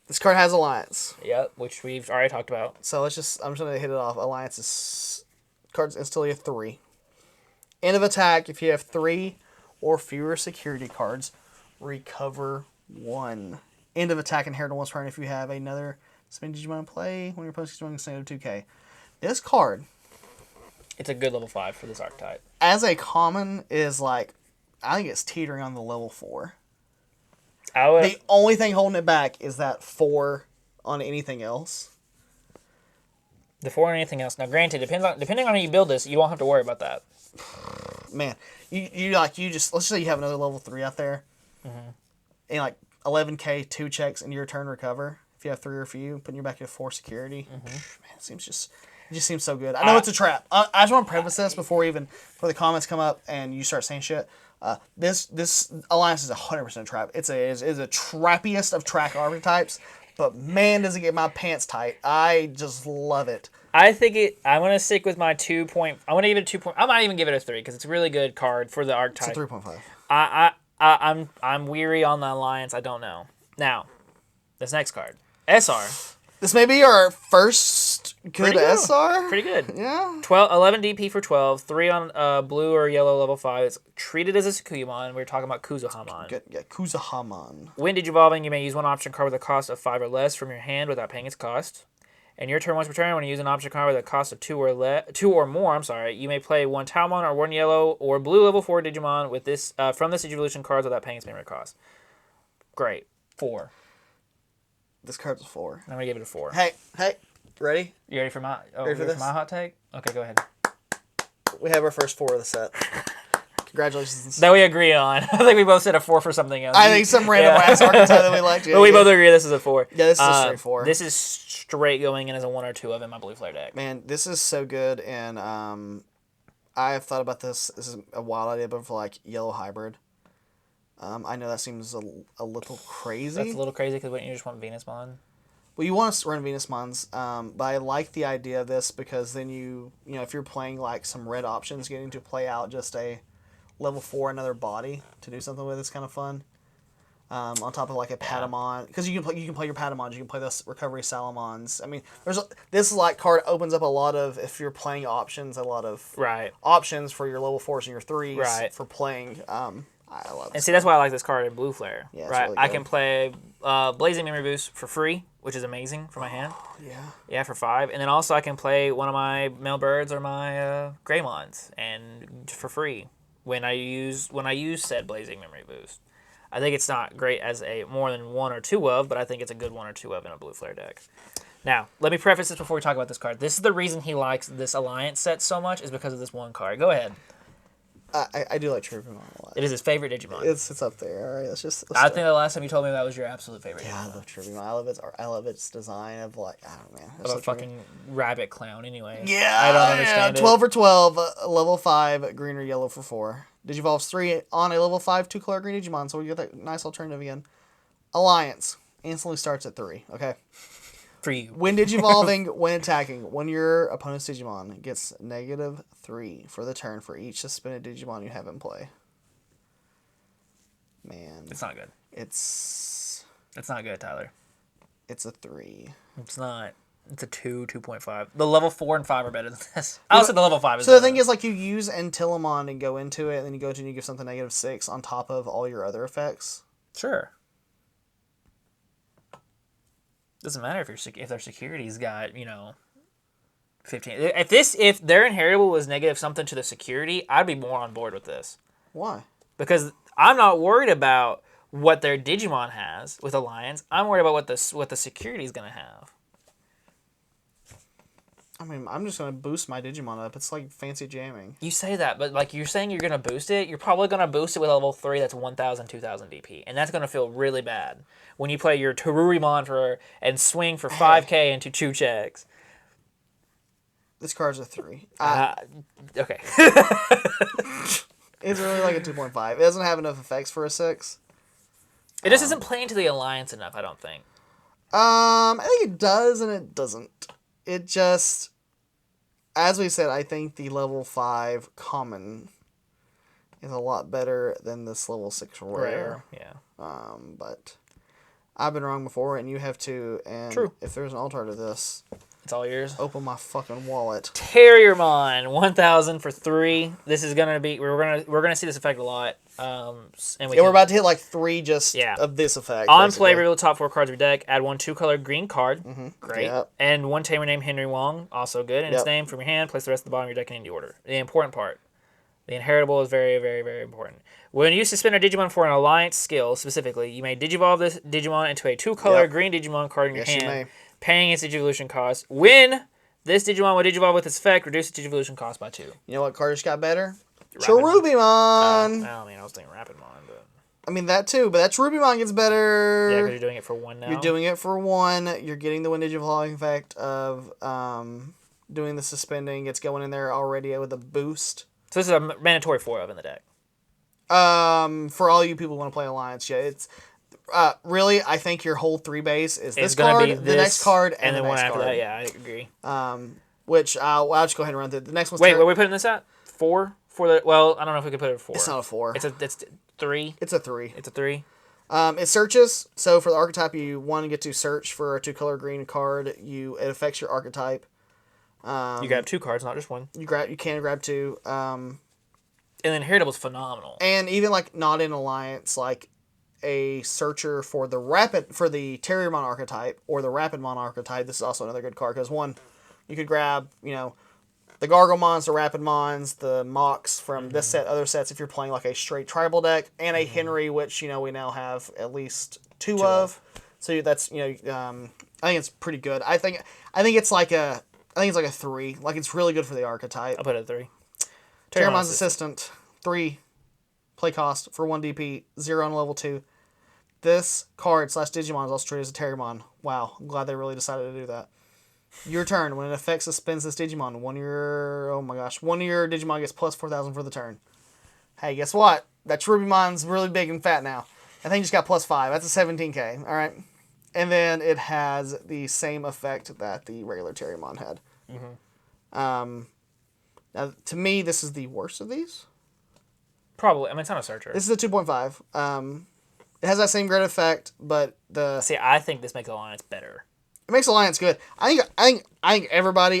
This card has Alliance. Yep, which we've already talked about. So I'm just gonna hit it off. Alliance is cards instantly a 3. End of attack. If you have 3 or fewer security cards, recover 1. End of attack. Inherit once per turn if you have another. Spin Digimon in play when your opponent's Digimon is negative 2k. This card, it's a good level 5 for this archetype. As a common, is like, I think it's teetering on the level 4. The only thing holding it back is that 4 on anything else. The 4 on anything else. Now, granted, depending on how you build this, you won't have to worry about that. Man, you just let's say you have another level 3 out there, and like 11k 2 checks in your turn recover. If you have 3 or few, putting you back at 4 security. Man, it just seems so good. I know it's a trap. I just want to preface this before the comments come up and you start saying shit. This Alliance is 100% a trap. It's a trappiest of track archetypes, but man, does it get my pants tight. I just love it. I'm going to stick with my 2 point. I'm going to give it a 2 point. I might even give it a 3 because it's a really good card for the archetype. It's a 3.5. I'm weary on the Alliance. I don't know. Now, this next card. SR. This may be our first Good SR? Pretty good. Yeah. 11 DP for 12, 3 on blue or yellow level 5. It's treated as a Sakuyamon. We were talking about Kuzuhamon. Good. Yeah, Kuzuhamon. When Digivolving, you may use one option card with a cost of 5 or less from your hand without paying its cost. And your turn once per turn, when you use an option card with a cost of 2 or more, you may play one Talmon or one yellow or blue level 4 Digimon with this from this Evolution cards without paying its payment cost. Great. 4. This card's a 4. I'm gonna give it a 4. Hey, ready? You ready for my this? my hot take? Okay, go ahead. We have our first 4 of the set. Congratulations. That we agree on. I think we both said a 4 for something else. I think some random ass archetype that we liked. But we both agree this is a 4. Yeah, this is a straight 4. This is straight going in as a 1 or 2 of in my blue flare deck. Man, this is so good, and I have thought about this. This is a wild idea, but for like yellow hybrid. I know that seems a little crazy. That's a little crazy because wouldn't you just want Venusmon? Well, you want to run Venusmons, but I like the idea of this because then you know, if you're playing like some red options, getting to play out just a level 4 another body to do something with is kind of fun. On top of like a Patamon, because you can play your Patamons, you can play those Recovery Salamons. I mean, this like card opens up a lot of, if you're playing options, a lot of options for your level 4s and your 3s for playing. I love. And see, that's why I like this card in blue flare. Yeah, right, really I can play Blazing Memory Boost for free, which is amazing for my hand. Yeah, for 5, and then also I can play one of my male birds or my Greymons and for free when I use said Blazing Memory Boost. I think it's not great as a more than 1 or 2 of, but I think it's a good 1 or 2 of in a blue flare deck. Now, let me preface this before we talk about this card. This is the reason he likes this Alliance set so much, is because of this one card. Go ahead. I do like Tribimon a lot. It is his favorite Digimon. It's up there. All right, let's I think the last time you told me that was your absolute favorite. Yeah, Digimon. I love Tribimon. I love its design of like, I don't know, man. Of a fucking rabbit clown, anyway. Yeah, I don't understand it. 12 for 12, level 5, green or yellow for 4. Digivolves 3 on a level 5 2-color green Digimon, so we get that nice alternative again. Alliance instantly starts at 3. Okay. For you. When Digivolving, when attacking, when your opponent's Digimon gets -3 for the turn for each suspended Digimon you have in play. Man. It's not good. It's not good, Tyler. It's a 3. It's not. It's a 2, 2.5. The level 4 and 5 are better than this. I also the level 5 is so better. The thing is, like, you use Antilamon and go into it, and then you go to and you give something -6 on top of all your other effects. Sure. Doesn't matter if their security's got, 15. If their inheritable was negative something to the security, I'd be more on board with this. Why? Because I'm not worried about what their Digimon has with Alliance. I'm worried about what the security is gonna have. I mean, I'm just gonna boost my Digimon up. It's like fancy jamming. You say that, but like you're saying you're gonna boost it. You're probably gonna boost it with a level 3 that's 1,000, 2,000 DP, and that's gonna feel really bad when you play your Terurimon and swing for 5K into 2 checks. This card's a 3. Okay. It's really like a 2.5. It doesn't have enough effects for a 6. It just isn't playing to the Alliance enough, I don't think. I think it does and it doesn't. It just, as we said, I think the level 5 common is a lot better than this level 6 rare. Yeah. But I've been wrong before, and you have too. And True. If there's an alternative to this, it's all yours. Open my fucking wallet. Terriermon, 1,000 for 3. This is gonna be we're gonna see this effect a lot. We're about to hit like 3 of this effect. On play, reveal the top 4 cards of your deck. Add 1 2-color green card. Mm-hmm. Great. Yep. And 1 tamer named Henry Wong, also good. And its name from your hand. Place the rest of the bottom of your deck in any order. The important part. The inheritable is very, very, very important. When you suspend a Digimon for an Alliance skill, specifically, you may Digivolve this Digimon into a 2-color green Digimon card in your hand, paying its Digivolution cost. When this Digimon will Digivolve with its effect, reduce its Digivolution cost by 2. You know what card just got better? Cherubimon! I was thinking Rapidmon, but... I mean, that too, but that Cherubimon gets better. Yeah, because you're doing it for 1 now. You're doing it for 1. You're getting the Digivolving effect of doing the suspending. It's going in there already with a boost. So this is a mandatory 4 of in the deck. For all you people who want to play Alliance, yeah, it's... really, I think your whole 3 base is this card, be the next card, and the one next after card. that. Yeah, I agree. Which I'll just go ahead and run through. The next one's... Wait, where are we putting this at? 4? Well, I don't know if we could put it at 4. It's not a 4. It's 3. It's a 3. It's a 3. It searches. So for the archetype, you get to search for a 2-color green card. It affects your archetype. You grab 2 cards, not just 1. You can grab 2. And then Heritable is phenomenal. And even like not in Alliance, like a searcher for the Terriermon archetype or the Rapidmon archetype. This is also another good card because one, you could grab the Gargomons, the Rapidmons, the Mox from this set, other sets if you're playing like a straight tribal deck, and a Henry, which we now have at least two of. So that's I think it's pretty good. I think it's like a 3. Like it's really good for the archetype. I'll put it at 3. Terriermon's Assistant, 3 play cost for 1 DP, 0 on level 2. This card / Digimon is also treated as a Terriermon. Wow, I'm glad they really decided to do that. Your turn. When an effect suspends this Digimon, one of your Digimon gets plus 4,000 for the turn. Hey, guess what? That Cherubimon's really big and fat now. I think just got plus 5. That's a 17k. All right. And then it has the same effect that the regular Terriermon had. Mm-hmm. Now, to me, this is the worst of these. Probably. I mean, it's not a searcher. This is a 2.5. It has that same great effect, but I think this makes Alliance better. It makes Alliance good. I think everybody.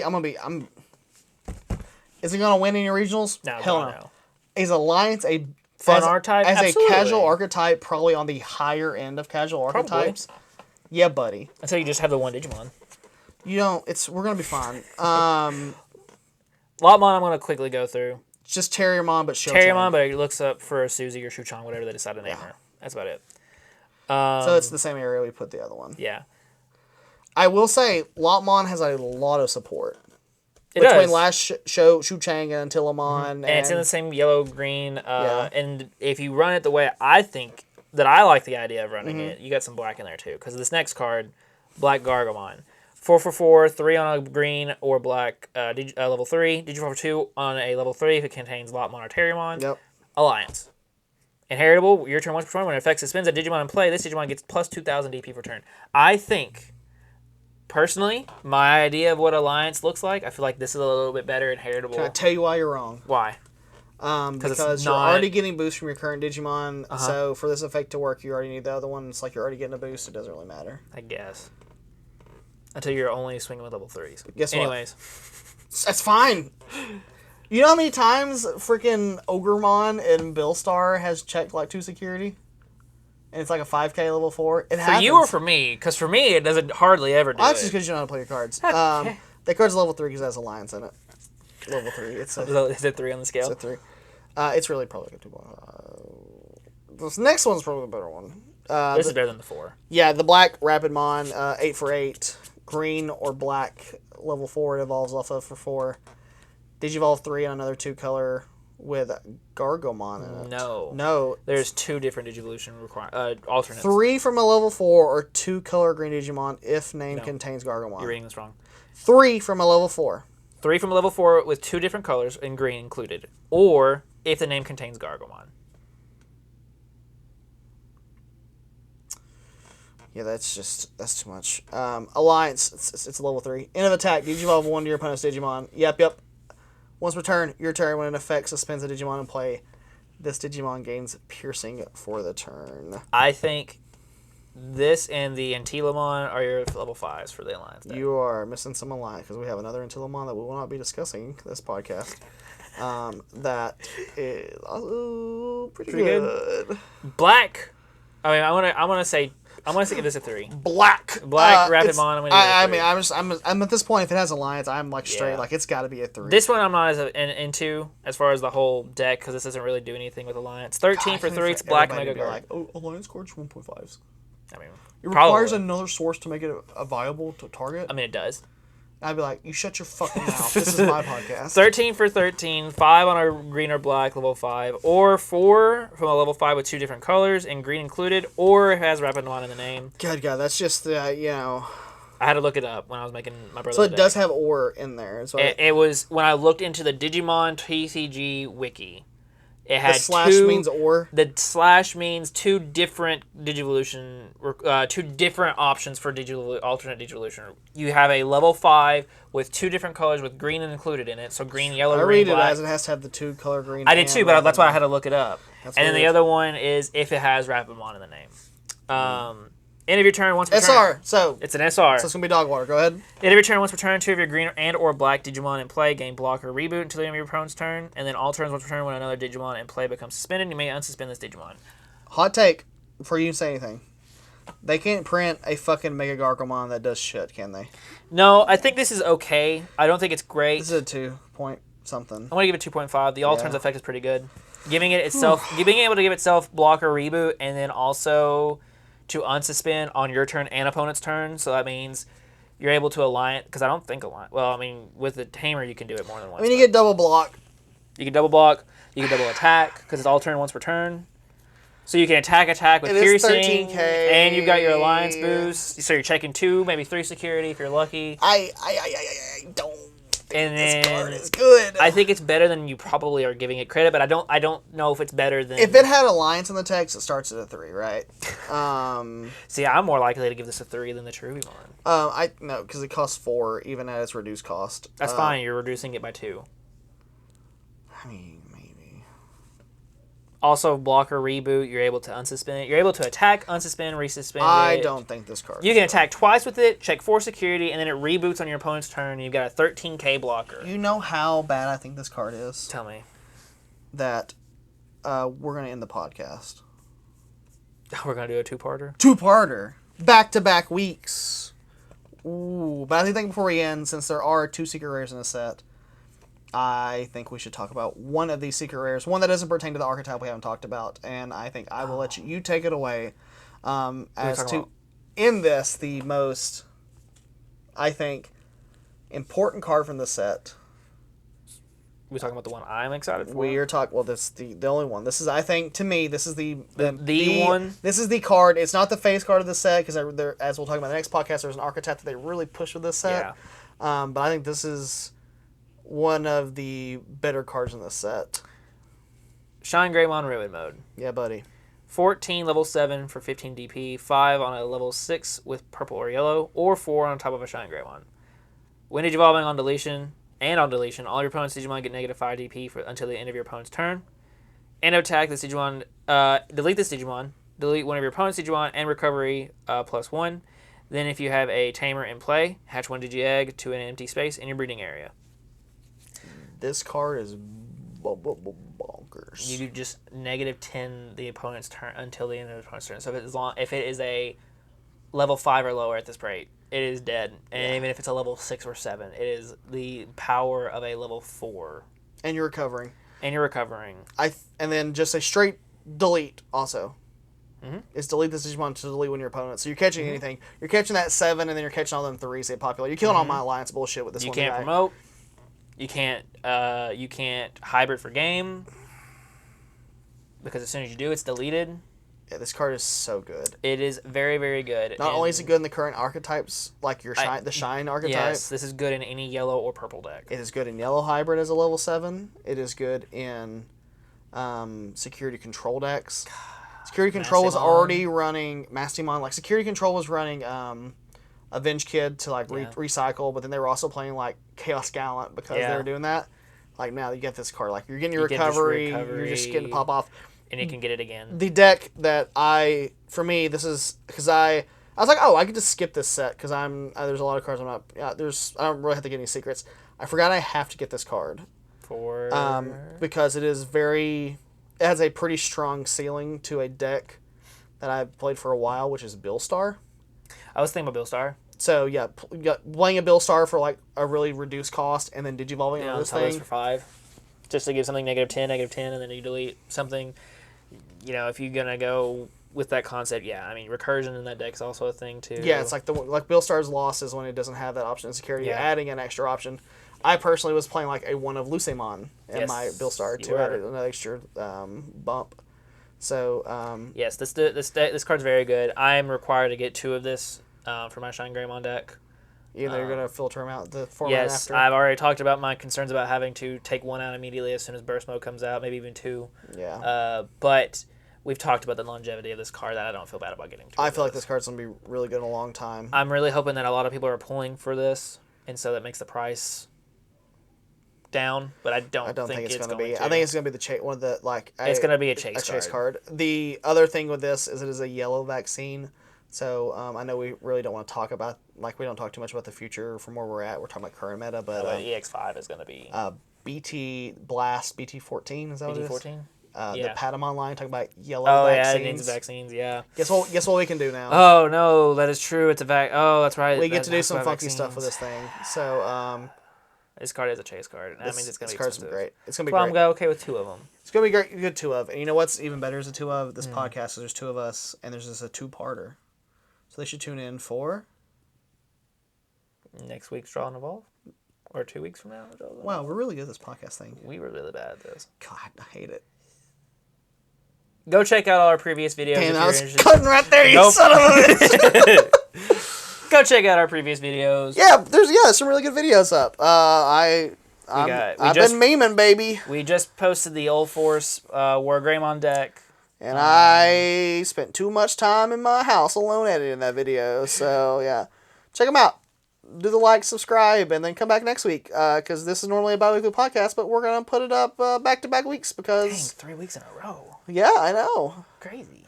Is it gonna win in your regionals? No, hell no. Is Alliance a fun archetype? As Absolutely. A casual archetype, probably on the higher end of casual archetypes. Yeah, buddy. Until you just have the 1 Digimon. We're gonna be fine. Lotmon, I'm gonna quickly go through. It's just Terriermon, but Shochang. Terriermon, but it looks up for Suzy or Shuchang, whatever they decide to name her. That's about it. So it's the same area we put the other one. Yeah. I will say, Lotmon has a lot of support. It Between does. last Shuchang and Antilamon. And it's in the same yellow-green. And if you run it the way I think that I like the idea of running it, you got some black in there too. Because this next card, Black Gargomon. 4/4, 3 on a green or black level 3. Digimon for 2 on a level 3 if it contains Lotmon or Terriermon. Yep. Alliance. Inheritable, your turn once per turn. When it affects suspends a Digimon in play, this Digimon gets plus 2,000 DP per turn. I think, personally, my idea of what Alliance looks like, I feel like this is a little bit better in Heritable. Can I tell you why you're wrong? Why? Because you're already getting boost from your current Digimon, so for this effect to work, you already need the other one. It's like you're already getting a boost. It doesn't really matter. I guess. Until you're only swinging with level 3s. Guess what? Anyways. That's fine. You know how many times freaking Ogremon in Billstar has checked like 2 security? And it's like a 5k level 4? It happens. For you or for me? Because for me, it doesn't hardly ever do That's it. just because you know how to play your cards. Okay. That card's level 3 because it has Alliance in it. Level 3. Is it 3 on the scale? It's a 3. It's really probably like a 2. This next one's probably a better one. This is better than the 4. Yeah, the Black Rapidmon, 8/8. Green or black, level 4 it evolves off of for 4. Digivolve 3 on another 2 color with Gargomon in it. No. There's 2 different Digivolution alternates. 3 from a level 4 or 2 color green Digimon if name contains Gargomon. You're reading this wrong. 3 from a level 4. 3 from a level 4 with 2 different colors and green included. Or if the name contains Gargomon. Yeah, that's too much. Alliance, it's a level 3. End of attack, Digivolve 1 to your opponent's Digimon. Yep. Once per turn, your turn, when an effect suspends a Digimon in play, this Digimon gains piercing for the turn. I think this and the Antilamon are your level 5s for the Alliance deck. You are missing some Alliance, because we have another Antilamon that we will not be discussing this podcast. That is pretty good. Black. I mean, I want to give this a 3. Black Rapidmon. I'm at this point. If it has Alliance, I'm like straight. Like it's got to be a 3. This one I'm not as into as far as the whole deck because this doesn't really do anything with Alliance. 13 for 3. It's Black Mega Guard. Like, Alliance cards 1.5s. I mean, it requires another source to make it a viable to target. I mean, it does. I'd be like, you shut your fucking mouth. This is my podcast. 13 for 13, 5 on a green or black, level 5, or 4 from a level 5 with 2 different colors, and green included, or it has Rapidmon in the name. God, that's just, I had to look it up when I was making my brother's So it does have or in there. It was, when I looked into the Digimon TCG wiki, it had the / means or? The / means 2 different Digivolution, 2 different options for alternate Digivolution. You have a level 5 with 2 different colors with green included in it. So green, yellow, green, black. I read it as it has to have the 2 color green. I did too, but that's why I had to look it up. That's and then the other one is if it has Rapidmon in the name. End of your turn, once per turn. SR. So It's an SR. So it's gonna be dog water. Go ahead. End of your turn, once per turn, 2 of your green and or black Digimon in play gain block or reboot until the end of your opponent's turn, and then all turns once per turn when another Digimon in play becomes suspended, you may unsuspend this Digimon. Hot take before you say anything. They can't print a fucking Mega Gargomon that does shit, can they? No, I think this is okay. I don't think it's great. This is a 2 point something. I'm gonna give it 2.5. The all turns effect is pretty good. Being able to give itself block or reboot, and then also to unsuspend on your turn and opponent's turn. So that means you're able to align, because I don't think align. Well, I mean, with the Tamer, you can do it more than once. I mean, you get double block. You can double block. You can double attack, because it's all turn once per turn. So you can attack with it piercing, is 13K. And you've got your alliance boost. So you're checking 2, maybe 3 security if you're lucky. I don't think And this then card is good. I think it's better than you probably are giving it credit, but I don't know if it's better than. If it had alliance in the text, it starts at a 3, right? See, I'm more likely to give this a 3 than the Cherubimon. No, because it costs 4 even at its reduced cost. That's fine. You're reducing it by 2. I mean, maybe. Also, blocker reboot. You're able to unsuspend it. You're able to attack, unsuspend, resuspend. I don't think this card. You can attack twice with it, check 4 security, and then it reboots on your opponent's turn. And you've got a 13k blocker. You know how bad I think this card is? Tell me. That we're gonna end the podcast. We're gonna do a 2-parter. 2-parter, back-to-back weeks. Ooh, but I think before we end, since there are 2 secret rares in the set, I think we should talk about one of these secret rares, one that doesn't pertain to the archetype we haven't talked about, and I think I will let you take it away. As to in this, the most, I think, important card from the set. We talking about the one I'm excited for? We are talking. Well, this is the only one. This is, I think, to me, this is the one. This is the card. It's not the face card of the set because as we'll talk about in the next podcast, there's an archetype that they really push with this set. Yeah. But I think this is one of the better cards in the set. Shine Greymon Ruin mode. Yeah, buddy. 14 level 7 for 15 DP, 5 on a level 6 with purple or yellow, or 4 on top of a Shine Greymon. When Digivolving on deletion, all your opponent's Digimon get negative 5 DP until the end of your opponent's turn. End of attack, this Digimon, delete this Digimon, delete one of your opponent's Digimon, and recovery +1. Then if you have a Tamer in play, hatch 1 Digi-Egg to an empty space in your breeding area. This card is bonkers. You just negative 10 the opponent's turn until the end of the opponent's turn. So if it is a level 5 or lower at this rate, it is dead. And even if it's a level 6 or 7, it is the power of a level 4. And you're recovering. And then just a straight delete also. Mm-hmm. It's delete this Digimon to delete one of your opponents. So you're catching anything. You're catching that 7, and then you're catching all them 3s. They populate. You're killing all my alliance bullshit with this one guy. You can't promote. You can't hybrid for game. Because as soon as you do, it's deleted. Yeah, this card is so good. It is very, very good. Not only is it good in the current archetypes, like your the Shine archetype. Yes, this is good in any yellow or purple deck. It is good in yellow hybrid as a level 7. It is good in security control decks. Security control was already running Mastimon. Like security control was running Avenge Kid to like recycle, but then they were also playing like Chaos Gallant because they were doing that. Like now you get this card, like you're getting your recovery, you're just getting to pop off. And you can get it again. The deck that this is because I was like, oh, I could just skip this set because there's a lot of cards I'm not. I don't really have to get any secrets. I forgot I have to get this card because it has a pretty strong ceiling to a deck that I've played for a while, which is Billstar. I was thinking about Billstar. So yeah, playing a Billstar for like a really reduced cost and then Digivolving on this thing for 5, just to give something -10, -10, and then you delete something. You know, if you're gonna go with that concept, I mean, recursion in that deck is also a thing too. Yeah, it's like Billstar's loss is when it doesn't have that option in security. You're adding an extra option. I personally was playing like a one of Lucemon in my Billstar to add an extra bump. So yes, this card's very good. I'm required to get 2 of this for my Shine Greymon deck. Even though you're gonna filter them out the format after. Yes, I've already talked about my concerns about having to take 1 out immediately as soon as Burst Mode comes out, maybe even 2. Yeah. But we've talked about the longevity of this card that I don't feel bad about getting 2. I feel like this card's gonna be really good in a long time. I'm really hoping that a lot of people are pulling for this, and so that makes the price down. But I don't think it's gonna be. I think it's gonna be one of the it's gonna be a chase card. The other thing with this is it is a yellow vaccine. So I know we really don't want to talk about, we don't talk too much about the future from where we're at. We're talking about current meta, but EX5 is going to be BT Blast, BT14, is that what it is? BT14? The Patamon line, talking about yellow vaccines. vaccines. Oh, yeah, it needs vaccines, yeah. Guess what we can do now? Oh, no, that is true. It's a Oh, that's right. We get to do some funky stuff with this thing. So, this card is a chase card. That means it's going to be expensive. Great. It's going to be great. I'm going okay with 2 of them. It's going to be great. Good 2 of. And you know what's even better is a 2 of? This podcast, so there's 2 of us, and there's just a 2-parter. So they should tune in for... Next week's Draw and Evolve? Or 2 weeks from now? Wow, we're really good at this podcast thing. We were really bad at this. God, I hate it. Go check out all our previous videos. Damn, I was cutting right there, you son of a bitch. Go check out our previous videos. Yeah, there's some really good videos up. I've been memeing, baby. We just posted the Old Force War Greymon deck. And I spent too much time in my house alone editing that video. So, yeah. Check them out. Do the like, subscribe, and then come back next week. Because this is normally a bi-weekly podcast, but we're going to put it up back-to-back weeks because... Dang, 3 weeks in a row. Yeah, I know. Crazy.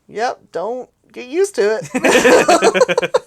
Yep, don't get used to it.